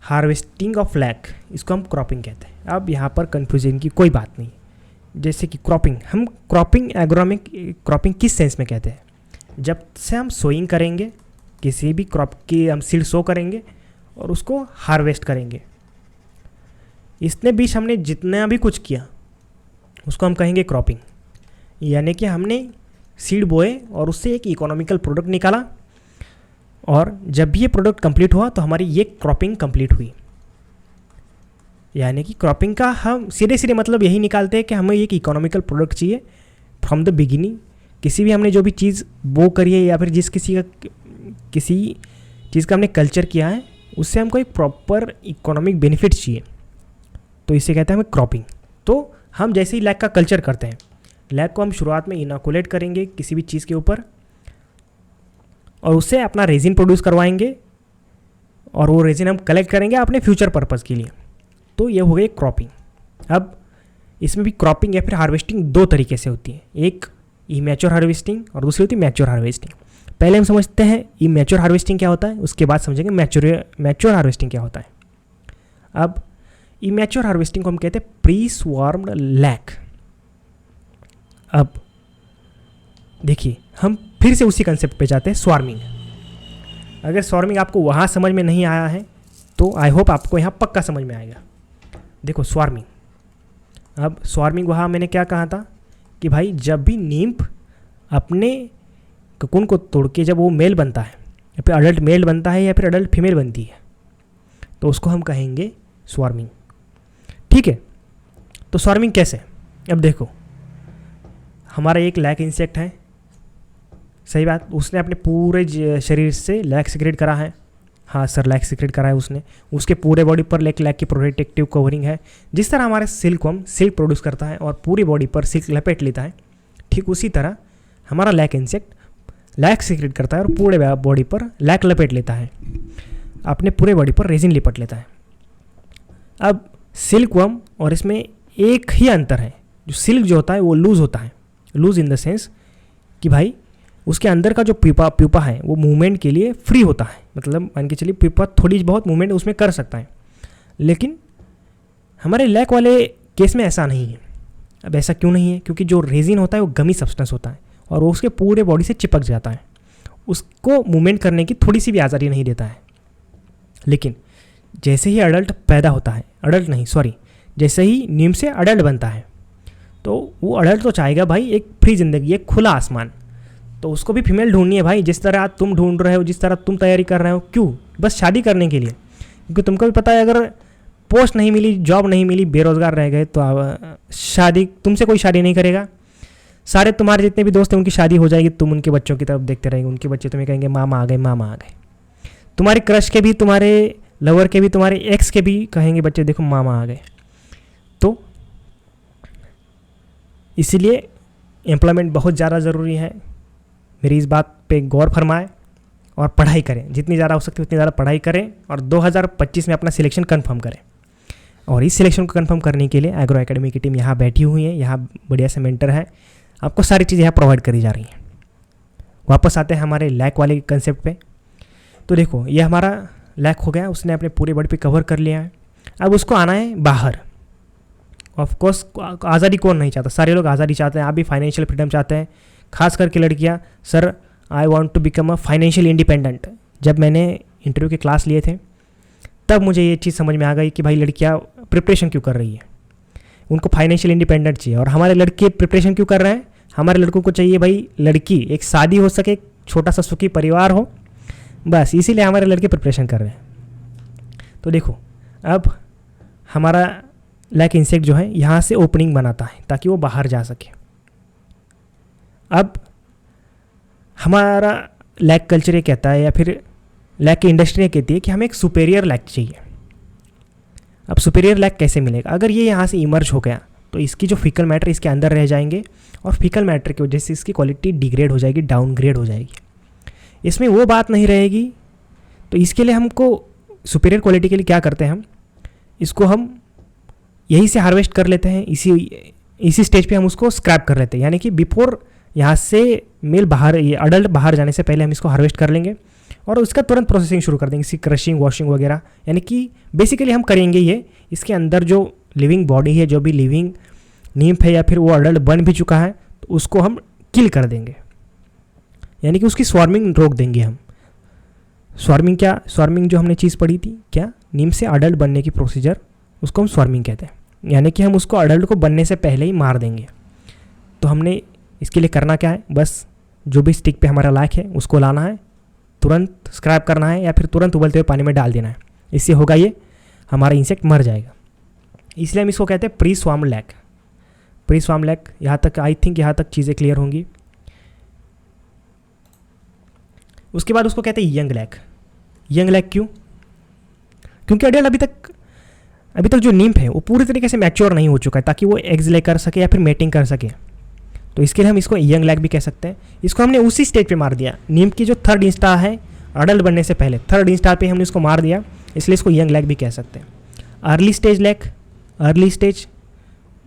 हार्वेस्टिंग ऑफ लैक, इसको हम क्रॉपिंग कहते हैं। अब यहाँ पर कन्फ्यूजन की कोई बात नहीं। जैसे कि क्रॉपिंग, हम क्रॉपिंग एग्रोनॉमिक क्रॉपिंग किस सेंस में कहते हैं, जब से हम सोइंग करेंगे, किसी भी क्रॉप की हम सीड सो करेंगे और उसको हार्वेस्ट करेंगे, इसने बीच हमने जितना भी कुछ किया उसको हम कहेंगे क्रॉपिंग। यानी कि हमने सीड बोए और उससे एक इकोनॉमिकल प्रोडक्ट निकाला, और जब भी ये प्रोडक्ट कंप्लीट हुआ तो हमारी ये क्रॉपिंग कंप्लीट हुई। यानी कि क्रॉपिंग का हम सीधे मतलब यही निकालते हैं कि हमें एक इकोनॉमिकल प्रोडक्ट चाहिए फ्रॉम द बिगिनिंग। किसी भी हमने जो भी चीज़ बो करी है या फिर किसी चीज़ का हमने कल्चर किया है, उससे हमको एक प्रॉपर इकोनॉमिक बेनिफिट चाहिए, तो इसे कहते हैं हमें क्रॉपिंग। तो हम जैसे ही लैक का कल्चर करते हैं लैक को हम शुरुआत में इनोकुलेट करेंगे किसी भी चीज़ के ऊपर और उससे अपना रेजिन प्रोड्यूस करवाएंगे और वो रेजिन हम कलेक्ट करेंगे अपने फ्यूचर पर्पज़ के लिए। तो ये हो गई क्रॉपिंग। अब इसमें भी क्रॉपिंग या फिर हार्वेस्टिंग दो तरीके से होती है, एक इमैच्योर हार्वेस्टिंग और दूसरी होती है मैच्योर हार्वेस्टिंग। पहले हम समझते हैं इमैच्योर हार्वेस्टिंग क्या होता है, उसके बाद समझेंगे मैच्योर हार्वेस्टिंग क्या होता है। अब इमैच्योर हार्वेस्टिंग को हम कहते हैं प्री स्वार्म्ड लैक। अब देखिए हम फिर से उसी कंसेप्ट पे जाते हैं, स्वार्मिंग। अगर स्वार्मिंग आपको वहाँ समझ में नहीं आया है तो आई होप आपको यहाँ पक्का समझ में आएगा। देखो स्वार्मिंग, अब स्वार्मिंग वहाँ मैंने क्या कहा था कि भाई जब भी नीम्फ अपने ककून को तोड़ के जब वो मेल बनता है या फिर अडल्ट मेल बनता है या फिर अडल्ट फीमेल बनती है तो उसको हम कहेंगे स्वार्मिंग। ठीक है, तो स्वार्मिंग कैसे? अब देखो हमारा एक लैक इंसेक्ट है, सही बात, उसने अपने पूरे शरीर से लैक सिक्रेट करा है। हाँ सर, लैक सिक्रेट करा है उसने, उसके पूरे बॉडी पर लैक की प्रोटेक्टिव कवरिंग है। जिस तरह हमारे सिल्क को हम सिल्क प्रोड्यूस करता है और पूरी बॉडी पर सिल्क लपेट लेता है, ठीक उसी तरह हमारा लैक इंसेक्ट लैक सिक्रेट करता है और पूरे बॉडी पर लैक लपेट लेता है, अपने पूरे बॉडी पर रेजिन लिपट लेता है। अब सिल्क वर्म और इसमें एक ही अंतर है, जो सिल्क जो होता है वो लूज़ होता है, लूज़ इन द सेंस कि भाई उसके अंदर का जो प्यूपा है वो मूवमेंट के लिए फ्री होता है, मतलब मान के चलिए प्यूपा थोड़ी बहुत मूवमेंट उसमें कर सकता है। लेकिन हमारे लैक वाले केस में ऐसा नहीं है। अब ऐसा क्यों नहीं है? क्योंकि जो रेजिन होता है वो गमी सब्सटेंस होता है और वो उसके पूरे बॉडी से चिपक जाता है, उसको मूवमेंट करने की थोड़ी सी भी आज़ादी नहीं देता है। लेकिन जैसे ही अडल्ट पैदा होता है, जैसे ही नीम से अडल्ट बनता है तो वो अडल्ट तो चाहेगा भाई एक फ्री ज़िंदगी, एक खुला आसमान। तो उसको भी फीमेल ढूंढनी है भाई, जिस तरह आज तुम ढूंढ रहे हो, जिस तरह तुम तैयारी कर रहे हो। क्यों? बस शादी करने के लिए। क्योंकि तुमको भी पता है अगर पोस्ट नहीं मिली, जॉब नहीं मिली, बेरोज़गार रह गए तो शादी तुमसे कोई शादी नहीं करेगा। सारे तुम्हारे जितने भी दोस्त हैं उनकी शादी हो जाएगी, तुम उनके बच्चों की तरफ देखते रहेंगे, उनके बच्चे तुम्हें कहेंगे मामा आ गए, मामा आ गए। तुम्हारे क्रश के भी, तुम्हारे लवर के भी, तुम्हारे एक्स के भी कहेंगे बच्चे देखो मामा आ गए। तो इसीलिए एम्प्लॉयमेंट बहुत ज़्यादा ज़रूरी है। मेरी इस बात पे गौर फरमाएं और पढ़ाई करें, जितनी ज़्यादा हो सकती है उतनी ज़्यादा पढ़ाई करें और 2025 में अपना सिलेक्शन कंफर्म करें। और इस सिलेक्शन को कंफर्म करने के लिए एग्रो एकेडमी की टीम यहाँ बैठी हुई है, यहाँ बढ़िया से मेंटर है, आपको सारी चीज़ें यहाँ प्रोवाइड करी जा रही हैं। वापस आते हैं हमारे लैक वाले कंसेप्ट पे। तो देखो ये हमारा लैक हो गया, उसने अपने पूरे बॉडी पे कवर कर लिया है। अब उसको आना है बाहर। ऑफकोर्स आज़ादी कौन नहीं चाहता, सारे लोग आज़ादी चाहते हैं, आप भी फाइनेंशियल फ्रीडम चाहते हैं, खास करके लड़कियां। Sir I want to become a financial independent. जब मैंने इंटरव्यू के क्लास लिए थे तब मुझे ये चीज़ समझ में आ गई कि भाई लड़कियां प्रिपरेशन क्यों कर रही है, उनको फाइनेंशियल इंडिपेंडेंट चाहिए। और हमारे लड़के प्रिपरेशन क्यों कर रहे हैं? हमारे लड़कों को चाहिए भाई लड़की, एक शादी हो सके, छोटा सा सुखी परिवार हो, बस इसीलिए हमारे लड़के प्रिपरेशन कर रहे हैं। तो देखो अब हमारा लैक इंसेक्ट जो है यहाँ से ओपनिंग बनाता है ताकि वो बाहर जा सके। अब हमारा लैक कल्चर ये कहता है या फिर लैक की इंडस्ट्री ये कहती है कि हमें एक सुपेरियर लैक चाहिए। अब सुपेरियर लैक कैसे मिलेगा? अगर ये यहाँ से इमर्ज हो गया तो इसकी जो फीकल मैटर इसके अंदर रह जाएंगे और फीकल मैटर की वजह से इसकी क्वालिटी डिग्रेड हो जाएगी, डाउनग्रेड हो जाएगी, इसमें वो बात नहीं रहेगी। तो इसके लिए हमको सुपेरियर क्वालिटी के लिए क्या करते हैं, हम इसको हम यहीं से हार्वेस्ट कर लेते हैं, इसी स्टेज पे हम उसको स्क्रैप कर लेते हैं। यानी कि बिफोर यहाँ से मेल बाहर, ये अडल्ट बाहर जाने से पहले हम इसको हार्वेस्ट कर लेंगे और उसका तुरंत प्रोसेसिंग शुरू कर देंगे, इसकी क्रशिंग, वॉशिंग वगैरह। यानी कि बेसिकली हम करेंगे ये, इसके अंदर जो लिविंग बॉडी है, जो भी लिविंग नीम्फ है या फिर वो अडल्ट बन भी चुका है, तो उसको हम किल कर देंगे, यानी कि उसकी स्वार्मिंग रोक देंगे हम। स्वार्मिंग क्या? स्वार्मिंग जो हमने चीज़ पढ़ी थी क्या, नीम से अडल्ट बनने की प्रोसीजर, उसको हम स्वार्मिंग कहते हैं। यानी कि हम उसको अडल्ट को बनने से पहले ही मार देंगे। तो हमने इसके लिए करना क्या है, बस जो भी स्टिक पे हमारा लैक है उसको लाना है, तुरंत स्क्रैप करना है या फिर तुरंत उबलते हुए पानी में डाल देना है। इससे होगा ये हमारा इंसेक्ट मर जाएगा। इसलिए हम इसको कहते हैं pre swarm lac. Pre swarm lac, यहाँ तक आई थिंक यहाँ तक चीज़ें क्लियर होंगी। उसके बाद उसको कहते हैं यंग लैक। यंग लैक क्यों? क्योंकि अडल्ट अभी तक जो नीम्फ है वो पूरी तरीके से मैच्योर नहीं हो चुका है ताकि वो एग्स ले कर सके या फिर मेटिंग कर सके। तो इसके लिए हम इसको यंग लैक भी कह सकते हैं। इसको हमने उसी स्टेज पे मार दिया, नीम की जो थर्ड इंस्टा है अडल्ट बनने से पहले, थर्ड इंस्टा पे हमने इसको मार दिया, इसलिए इसको यंग लैक भी कह सकते हैं। Early stage lac, early stage,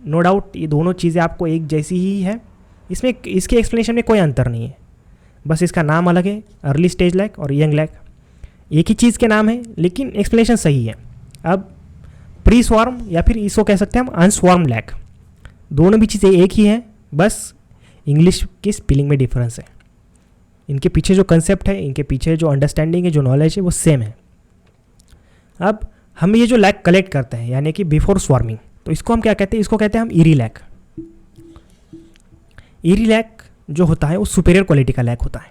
no doubt ये दोनों चीज़ें आपको एक जैसी ही है, इसमें इसके एक्सप्लेनेशन में कोई अंतर नहीं है, बस इसका नाम अलग है, अर्ली स्टेज लैक और यंग लैक एक ही चीज़ के नाम है, लेकिन एक्सप्लेनेशन सही है। अब प्री स्वार्म या फिर इसको कह सकते हैं हम अनस्वार्म लैक, दोनों भी चीज़ें एक ही हैं, बस इंग्लिश की स्पेलिंग में डिफरेंस है। इनके पीछे जो कंसेप्ट है, इनके पीछे जो अंडरस्टैंडिंग है, जो नॉलेज है, वो सेम है। अब हम ये जो लैक कलेक्ट करते हैं यानी कि बिफोर स्वार्मिंग, तो इसको हम क्या कहते हैं, इसको कहते हैं हम ईरी लैक। ईरी लैक जो होता है वो सुपेरियर क्वालिटी का लैक होता है,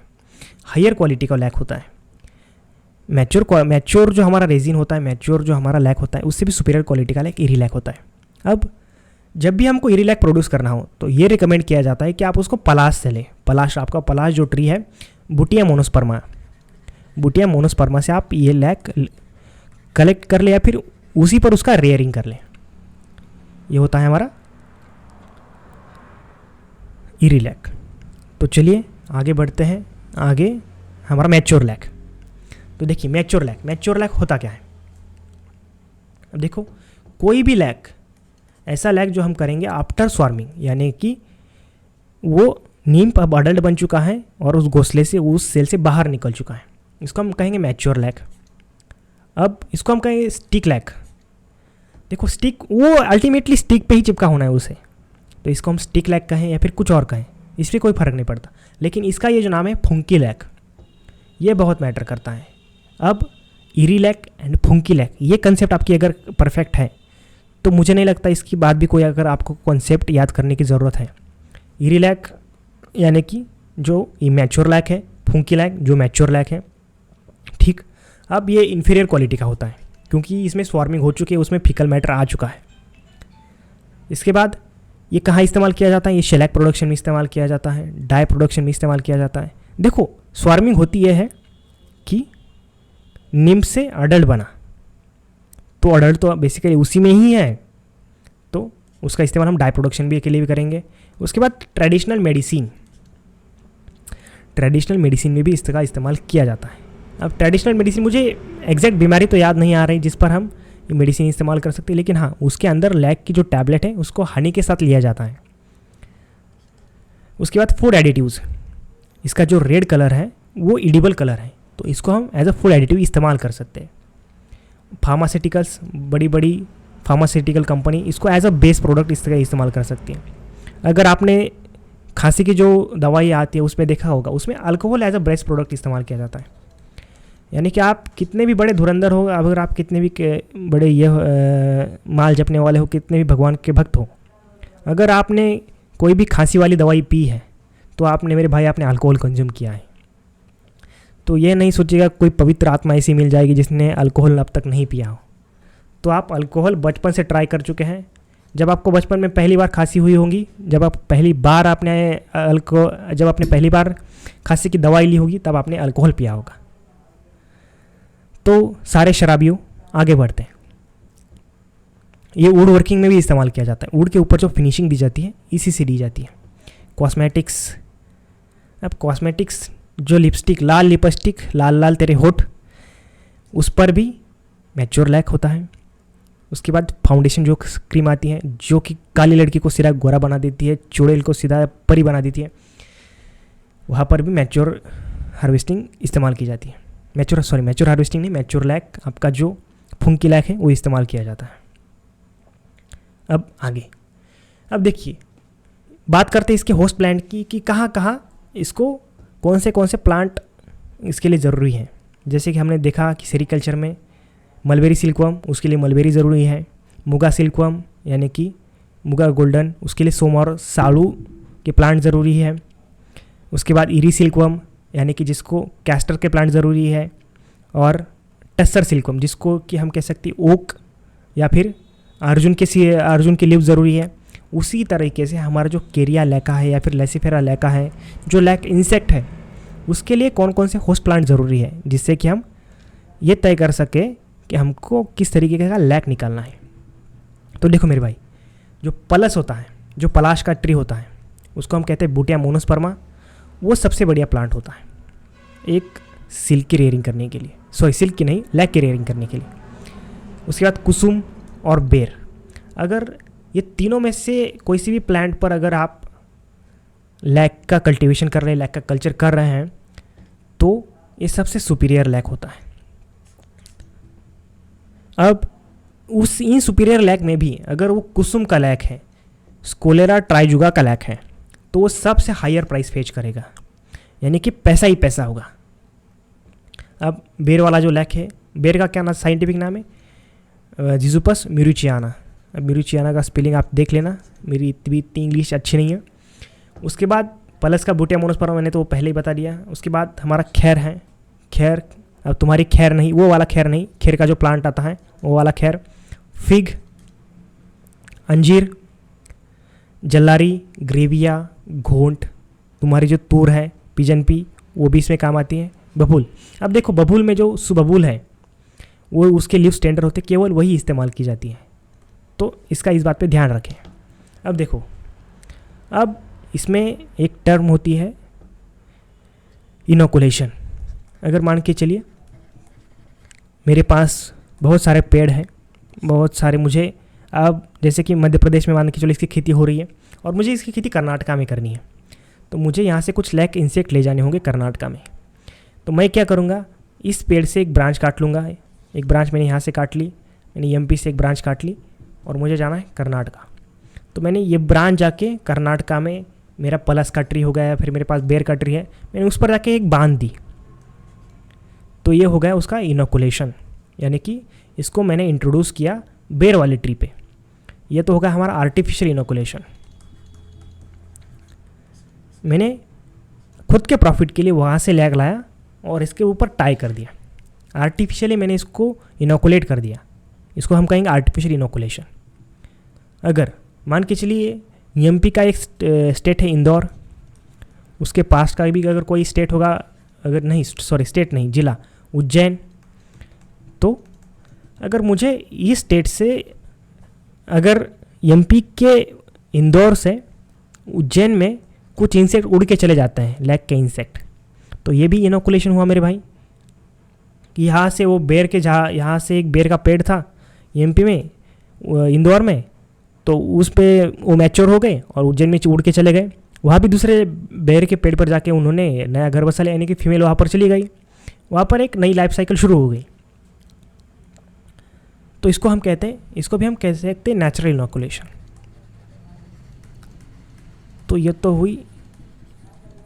हायर क्वालिटी का लैक होता है। मैच्योर जो हमारा रेजिन होता है, मैच्योर जो हमारा लैक होता है, उससे भी सुपेरियर क्वालिटी का लैक ईरी लैक होता है। अब जब भी हमको ईरी लैक प्रोड्यूस करना हो तो ये रिकमेंड किया जाता है कि आप उसको पलाश से लें। पलाश, आपका पलाश जो ट्री है, बुटिया मोनोस्पर्मा, बुटिया मोनोस्पर्मा से आप ये लैक कलेक्ट कर ले या फिर उसी पर उसका रेयरिंग कर लें। ये होता है हमारा ईरी लैक। तो चलिए आगे बढ़ते हैं, आगे हमारा मैच्योर लैक। तो देखिए मैच्योर लैक होता क्या है। अब देखो कोई भी लैक, ऐसा लैक जो हम करेंगे आफ्टर स्वार्मिंग, यानी कि वो नीम अब अडल्ट बन चुका है और उस घोंसले से, उस सेल से बाहर निकल चुका है, इसको हम कहेंगे मैच्योर लैक। अब इसको हम कहेंगे स्टिक लैक। देखो स्टिक, वो अल्टीमेटली स्टिक पे ही चिपका होना है उसे, तो इसको हम स्टिक लैक कहें या फिर कुछ और कहें, इस पर कोई फ़र्क नहीं पड़ता। लेकिन इसका ये जो नाम है फंकी लैक, ये बहुत मैटर करता है। अब ईरी लैक एंड फंकी लैक, ये कंसेप्ट आपकी अगर परफेक्ट है तो मुझे नहीं लगता इसकी बाद भी कोई अगर आपको कॉन्सेप्ट याद करने की ज़रूरत है। ईरी लैक यानी कि जो मैच्योर लैक है, फंकी लैक जो मैच्योर लैक है, ठीक। अब ये इन्फीरियर क्वालिटी का होता है क्योंकि इसमें स्वार्मिंग हो चुकी है, उसमें फिकल मैटर आ चुका है। इसके बाद ये कहाँ इस्तेमाल किया जाता है, ये शेलैक प्रोडक्शन में इस्तेमाल किया जाता है, डाई प्रोडक्शन में इस्तेमाल किया जाता है। देखो स्वार्मिंग होती यह है कि नीम से अडल्ट बना, तो अडल्ट तो बेसिकली उसी में ही है, तो उसका इस्तेमाल हम डाई प्रोडक्शन भी के लिए भी करेंगे। उसके बाद ट्रेडिशनल मेडिसिन में भी इसका इस्तेमाल किया जाता है। अब ट्रेडिशनल मेडिसिन, मुझे एग्जैक्ट बीमारी तो याद नहीं आ रही जिस पर हम मेडिसिन इस्तेमाल कर सकते हैं, लेकिन हाँ उसके अंदर लैक की जो टैबलेट है उसको हनी के साथ लिया जाता है। उसके बाद फूड एडिटिव्स, इसका जो रेड कलर है वो एडिबल कलर है, तो इसको हम एज अ फूड एडिटिव इस्तेमाल कर सकते हैं। फार्मास्यूटिकल्स, बड़ी बड़ी फार्मास्यूटिकल कंपनी इसको एज अ बेस प्रोडक्ट इस तरह इस्तेमाल कर सकती है। अगर आपने खांसी की जो दवाई आती है उसमें देखा होगा, उसमें alcohol as a base product इस्तेमाल किया जाता है। यानी कि आप कितने भी बड़े धुरंधर हो, अगर आप कितने भी बड़े ये माल जपने वाले हो, कितने भी भगवान के भक्त हो, अगर आपने कोई भी खांसी वाली दवाई पी है तो आपने, मेरे भाई, आपने अल्कोहल कंज्यूम किया है। तो ये नहीं सोचिएगा कोई पवित्र आत्मा ऐसी मिल जाएगी जिसने अल्कोहल अब तक नहीं पिया हो। तो आप अल्कोहल बचपन से ट्राई कर चुके हैं। जब आपको बचपन में पहली बार खांसी हुई होगी, जब आपने पहली बार खांसी की दवाई ली होगी, तब आपने अल्कोहल पिया होगा। तो सारे शराबियों आगे बढ़ते हैं। ये वुड वर्किंग में भी इस्तेमाल किया जाता है। वुड के ऊपर जो फिनिशिंग दी जाती है इसी से दी जाती है। कॉस्मेटिक्स, अब कॉस्मेटिक्स जो लिपस्टिक, लाल लिपस्टिक, लाल लाल तेरे होठ, उस पर भी मैच्योर लैक होता है। उसके बाद फाउंडेशन जो क्रीम आती है जो कि काली लड़की को सीधा गोरा बना देती है, चुड़ैल को सीधा परी बना देती है, वहाँ पर भी मैच्योर हार्वेस्टिंग इस्तेमाल की जाती है। मैच्योर हार्वेस्टिंग नहीं, मैच्योर लैक, आपका जो फंकी लैक है वो इस्तेमाल किया जाता है। अब आगे, अब देखिए बात करते हैं इसके होस्ट प्लांट की कि कहाँ कहाँ इसको कौन से प्लांट इसके लिए ज़रूरी हैं। जैसे कि हमने देखा कि सेरिकल्चर में मलबेरी सिल्कवर्म, उसके लिए मलबेरी ज़रूरी है। मुगा सिल्कवर्म यानी कि मुगा गोल्डन, उसके लिए सोम और साड़ू के प्लांट ज़रूरी है। उसके बाद ईरी सिल्कवर्म यानी कि जिसको कैस्टर के प्लांट ज़रूरी है। और टस्सर सिल्कवर्म जिसको कि हम कह सकते हैं ओक या फिर अर्जुन के लीव ज़रूरी है। उसी तरीके से हमारा जो केरिया लैका है या फिर लेसिफेरा लैका है, जो लैक इंसेक्ट है, उसके लिए कौन कौन से होस्ट प्लांट ज़रूरी है, जिससे कि हम ये तय कर सके कि हमको किस तरीके का लैक निकालना है। तो देखो मेरे भाई, जो पलस होता है, जो पलाश का ट्री होता है, उसको हम कहते हैं बूटिया मोनोस्पर्मा। वो सबसे बढ़िया प्लांट होता है एक सिल्क की रेयरिंग करने के लिए, सॉरी सिल्क की नहीं, लैक की रेयरिंग करने के लिए। उसके बाद कुसुम और बेर। अगर ये तीनों में से कोई सी भी प्लांट पर अगर आप लैक का कल्टीवेशन कर रहे हैं, लैक का कल्चर कर रहे हैं, तो ये सबसे सुपीरियर लैक होता है। अब उस इन सुपीरियर लैक में भी अगर वो कुसुम का लैक है, स्कोलेरा ट्राइजुगा का लैक है, तो वो सबसे हायर प्राइस फेच करेगा, यानी कि पैसा ही पैसा होगा। अब बेर वाला जो लैक है, बेर का क्या नाम साइंटिफिक नाम है, जिजुपस म्यूरिचियाना। अब म्यूरिचियाना का स्पेलिंग आप देख लेना, मेरी इतनी इंग्लिश अच्छी नहीं है। उसके बाद प्लस का बूटिया मोनोस्पर्मा मैंने तो वो पहले ही बता दिया। उसके बाद हमारा खैर है, खैर, अब तुम्हारी खैर नहीं, वो वाला खैर नहीं, खैर का जो प्लांट आता है वो वाला खैर। फिग, अंजीर, जल्लारी, ग्रेविया, घोंट, तुम्हारी जो तूर है, पिजन पी, वो भी इसमें काम आती है। बबूल, अब देखो बबूल में जो सुबबूल है वो उसके लीव्स टेंडर होते, केवल वही इस्तेमाल की जाती है, तो इसका इस बात पे ध्यान रखें। अब देखो, अब इसमें एक टर्म होती है इनोकुलेशन। अगर मान के चलिए मेरे पास बहुत सारे पेड़ हैं, बहुत सारे, मुझे अब जैसे कि मध्य प्रदेश में मान के चलो इसकी खेती हो रही है और मुझे इसकी खेती कर्नाटका में करनी है, तो मुझे यहाँ से कुछ लैक इंसेक्ट ले जाने होंगे कर्नाटका में। तो मैं क्या करूँगा, इस पेड़ से एक ब्रांच काट लूँगा। एक ब्रांच मैंने यहाँ से काट ली, मैंने एमपी से एक ब्रांच काट ली और मुझे जाना है कर्नाटका। तो मैंने ये ब्रांच जाके कर्नाटका में, मेरा पलस का ट्री हो गया, फिर मेरे पास बेर का ट्री है, मैंने उस पर जाके एक बांध दी, तो ये हो गया उसका इनोकुलेशन, यानी कि इसको मैंने इंट्रोड्यूस किया बेर वाली ट्री पे। ये तो होगा हमारा आर्टिफिशियल इनोकुलेशन। मैंने खुद के प्रॉफिट के लिए वहाँ से लैग लाया और इसके ऊपर टाई कर दिया, आर्टिफिशियली मैंने इसको इनोकुलेट कर दिया। इसको हम कहेंगे आर्टिफिशियल इनोकुलेशन। अगर मान के चलिए एमपी का एक स्टेट है इंदौर, उसके पास का भी अगर कोई स्टेट होगा, अगर नहीं, सॉरी स्टेट नहीं, जिला उज्जैन, तो अगर मुझे इस स्टेट से, अगर एमपी के इंदौर से उज्जैन में कुछ इंसेक्ट उड़ के चले जाते हैं, लैक के इंसेक्ट, तो ये भी इनोकुलेशन हुआ मेरे भाई। कि यहाँ से वो बेर के, जहाँ यहाँ से एक बेर का पेड़ था एमपी में, इंदौर में, तो उस पे वो मैच्योर हो गए और उज्जैन में उड़ के चले गए। वहाँ भी दूसरे बेर के पेड़ पर जाके उन्होंने नया घर बसा लिया, यानी कि फीमेल वहाँ पर चली गई, वहाँ पर एक नई लाइफ साइकिल शुरू हो गई। तो इसको हम कहते हैं, इसको भी हम कह सकते हैं नेचुरल इनोकुलेशन। तो ये तो हुई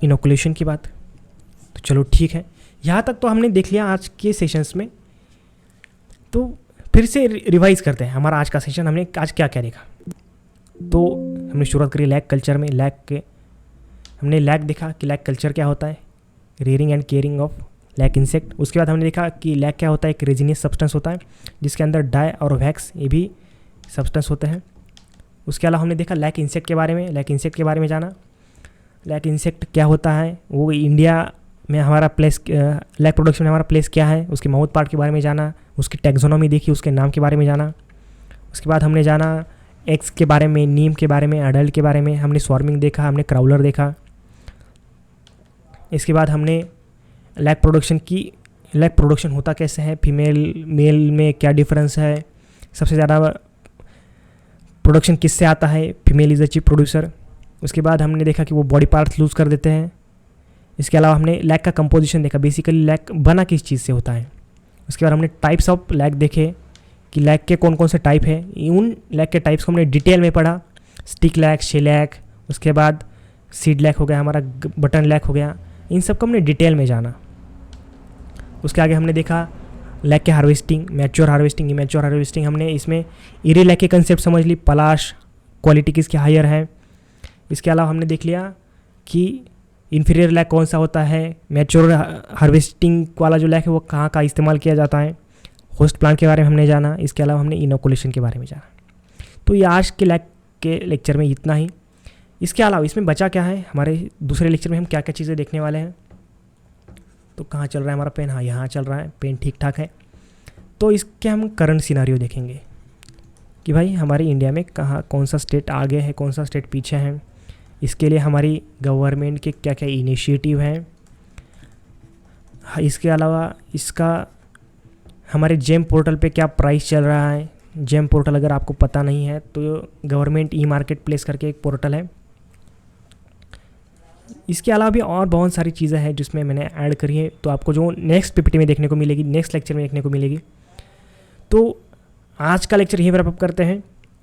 इनोकुलेशन की बात। तो चलो ठीक है, यहाँ तक तो हमने देख लिया आज के सेशंस में। तो फिर से रिवाइज करते हैं हमारा आज का सेशन, हमने आज क्या क्या देखा। तो हमने शुरुआत करी लैक कल्चर में। लैक के हमने लैक देखा कि लैक कल्चर क्या होता है, rearing and caring of lac insect. उसके बाद हमने देखा कि लैक क्या होता है, एक रेजिनियस सब्सटेंस होता है जिसके अंदर डाई और वैक्स, ये भी सब्सटेंस होते हैं। उसके अलावा हमने देखा लैक इंसेक्ट के बारे में, लैक इंसेक्ट के बारे में जाना, लैक इंसेक्ट क्या होता है, वो इंडिया में हमारा प्लेस, लैक प्रोडक्शन में हमारा प्लेस क्या है, उसके माउथ पार्ट के बारे में जाना, उसकी टेक्सोनॉमी देखी, उसके नाम के बारे में जाना। उसके बाद हमने जाना एक्स के बारे में, नीम के बारे में, अडल्ट के बारे में, हमने स्वार्मिंग देखा, हमने क्राउलर देखा। इसके बाद हमने लैक प्रोडक्शन होता कैसे है, फीमेल मेल में क्या डिफरेंस है, सबसे ज़्यादा प्रोडक्शन किससे आता है, female is the chief producer. उसके बाद हमने देखा कि वो बॉडी पार्ट्स लूज़ कर देते हैं। इसके अलावा हमने लैक का कंपोजिशन देखा, बेसिकली लैक बना किस चीज़ से होता है। उसके बाद हमने टाइप्स ऑफ लैक देखे कि लैक के कौन कौन से टाइप है, उन लैक के टाइप्स को हमने डिटेल में पढ़ा, स्टिक लैक, शे लैक, उसके बाद सीड लैक हो गया, हमारा बटन लैक हो गया, इन सब को हमने डिटेल में जाना। उसके आगे हमने देखा लैक के harvesting, mature harvesting, immature harvesting. हमने इसमें इरे लैक के कंसेप्ट समझ ली, पलाश क्वालिटी किसकी हायर है। इसके अलावा हमने देख लिया कि इन्फीरियर लैक कौन सा होता है, मैच्योर हार्वेस्टिंग वाला जो लैक है वो कहाँ का इस्तेमाल किया जाता है, होस्ट प्लांट के बारे में हमने जाना। इसके अलावा हमने इनोकुलेशन के बारे में जाना। तो ये आज के लैक के लेक्चर में इतना ही। इसके अलावा इसमें बचा क्या है, हमारे दूसरे लेक्चर में हम क्या क्या चीज़ें देखने वाले हैं। तो कहाँ चल रहा है हमारा पेन, हाँ यहाँ चल रहा है, पेन ठीक ठाक है। तो इसके हम करंट सिनारियो देखेंगे कि भाई हमारे इंडिया में कहाँ, कौन सा स्टेट आगे है, कौन सा स्टेट पीछे है, इसके लिए हमारी गवर्नमेंट के क्या क्या इनिशिएटिव हैं। इसके अलावा इसका हमारे जेम पोर्टल पे क्या प्राइस चल रहा है। जेम पोर्टल अगर आपको पता नहीं है तो गवर्नमेंट ई मार्केट प्लेस करके एक पोर्टल है। इसके अलावा भी और बहुत सारी चीज़ें हैं जिसमें मैंने ऐड करी है, तो आपको जो नेक्स्ट पीपीटी में देखने को मिलेगी, नेक्स्ट लेक्चर में देखने को मिलेगी। तो आज का लेक्चर यहीं पर अप करते हैं।